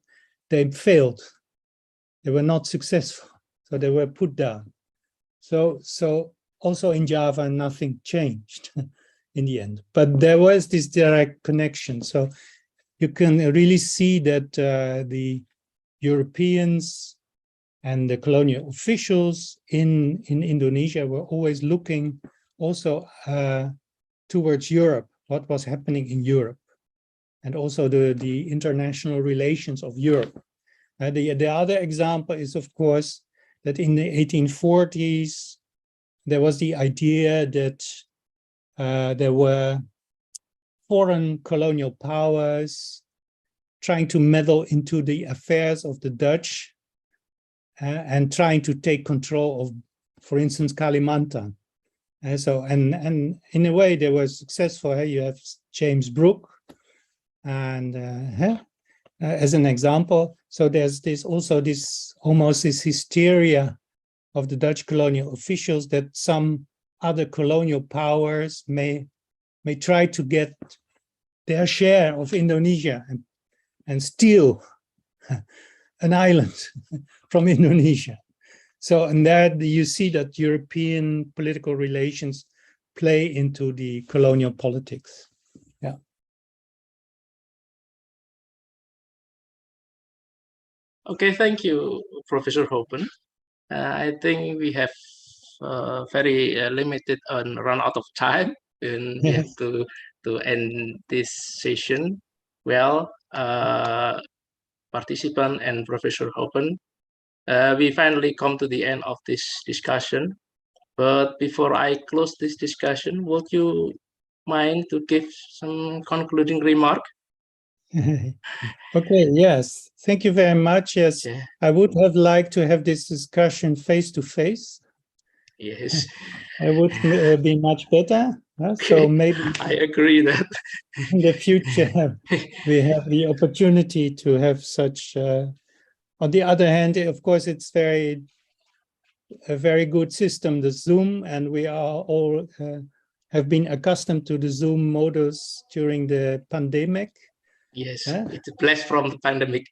they failed. They were not successful, so they were put down. So also in Java, nothing changed in the end. But there was this direct connection. So you can really see that the Europeans and the colonial officials in Indonesia were always looking also towards Europe, what was happening in Europe. and also the international relations of Europe. The other example is, of course, that in the 1840s, there was the idea that there were foreign colonial powers trying to meddle into the affairs of the Dutch and trying to take control of, for instance, Kalimantan. And in a way, they were successful. You have James Brooke, and as an example. So there's also this almost this hysteria of the Dutch colonial officials that some other colonial powers may try to get their share of Indonesia and steal an island from Indonesia. So, and that you see that European political relations play into the colonial politics. Yeah. Okay, thank you, Professor Houben. I think we have very limited and run out of time, and we have to end this session. Well, participant and Professor Houben, we finally come to the end of this discussion. But before I close this discussion, would you mind to give some concluding remark? Okay, yes. Thank you very much. Yes, yeah. I would have liked to have this discussion face to face. Yes. It would be much better. So maybe I agree that in the future we have the opportunity to have such. On the other hand, of course, it's a very good system, the Zoom, and we are all have been accustomed to the Zoom modus during the pandemic. Yes, it's a blast from the pandemic.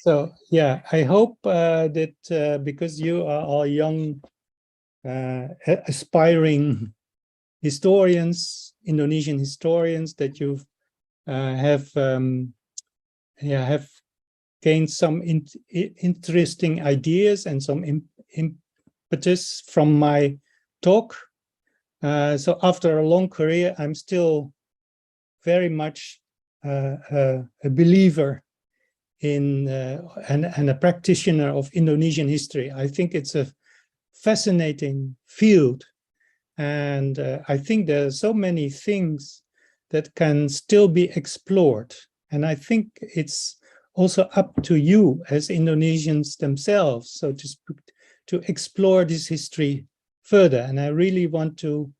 So yeah, I hope that because you are all young, aspiring historians, Indonesian historians, that you have gained some interesting ideas and some impetus from my talk. So after a long career, I'm still very much a believer in and a practitioner of Indonesian history. I think it's a fascinating field, and I think there are so many things that can still be explored. And I think it's also up to you as Indonesians themselves, so to explore this history further. And I really want to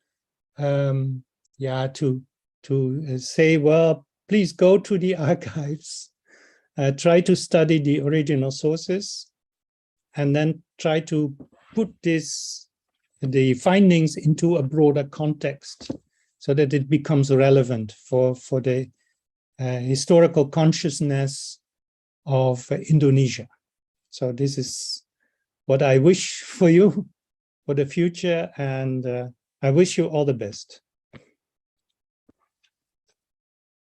say, well, please go to the archives, try to study the original sources, and then try to put the findings into a broader context so that it becomes relevant for the historical consciousness of Indonesia. So this is what I wish for you for the future, and I wish you all the best.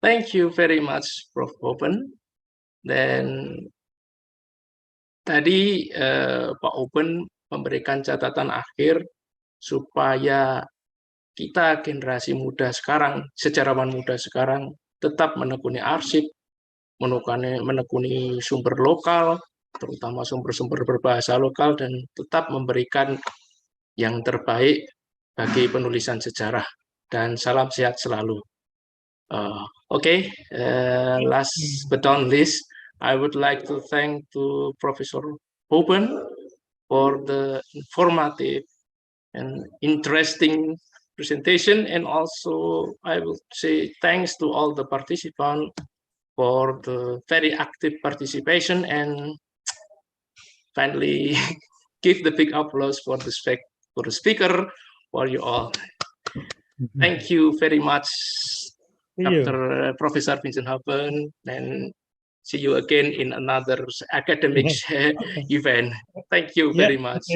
Thank you very much, Prof. Houben. Dan tadi Pak Houben memberikan catatan akhir supaya kita generasi muda sekarang, sejarawan muda sekarang, tetap menekuni arsip, menekuni sumber lokal, terutama sumber-sumber berbahasa lokal, dan tetap memberikan yang terbaik bagi penulisan sejarah. Dan salam sehat selalu. Last but not least, I would like to thank to Professor Houben for the informative and interesting presentation, and also I would say thanks to all the participants for the very active participation, and finally give the big applause for the speaker, for you all. Thank you very much, Dr. Professor Vincent Houben, and see you again in another academic event. Thank you very much.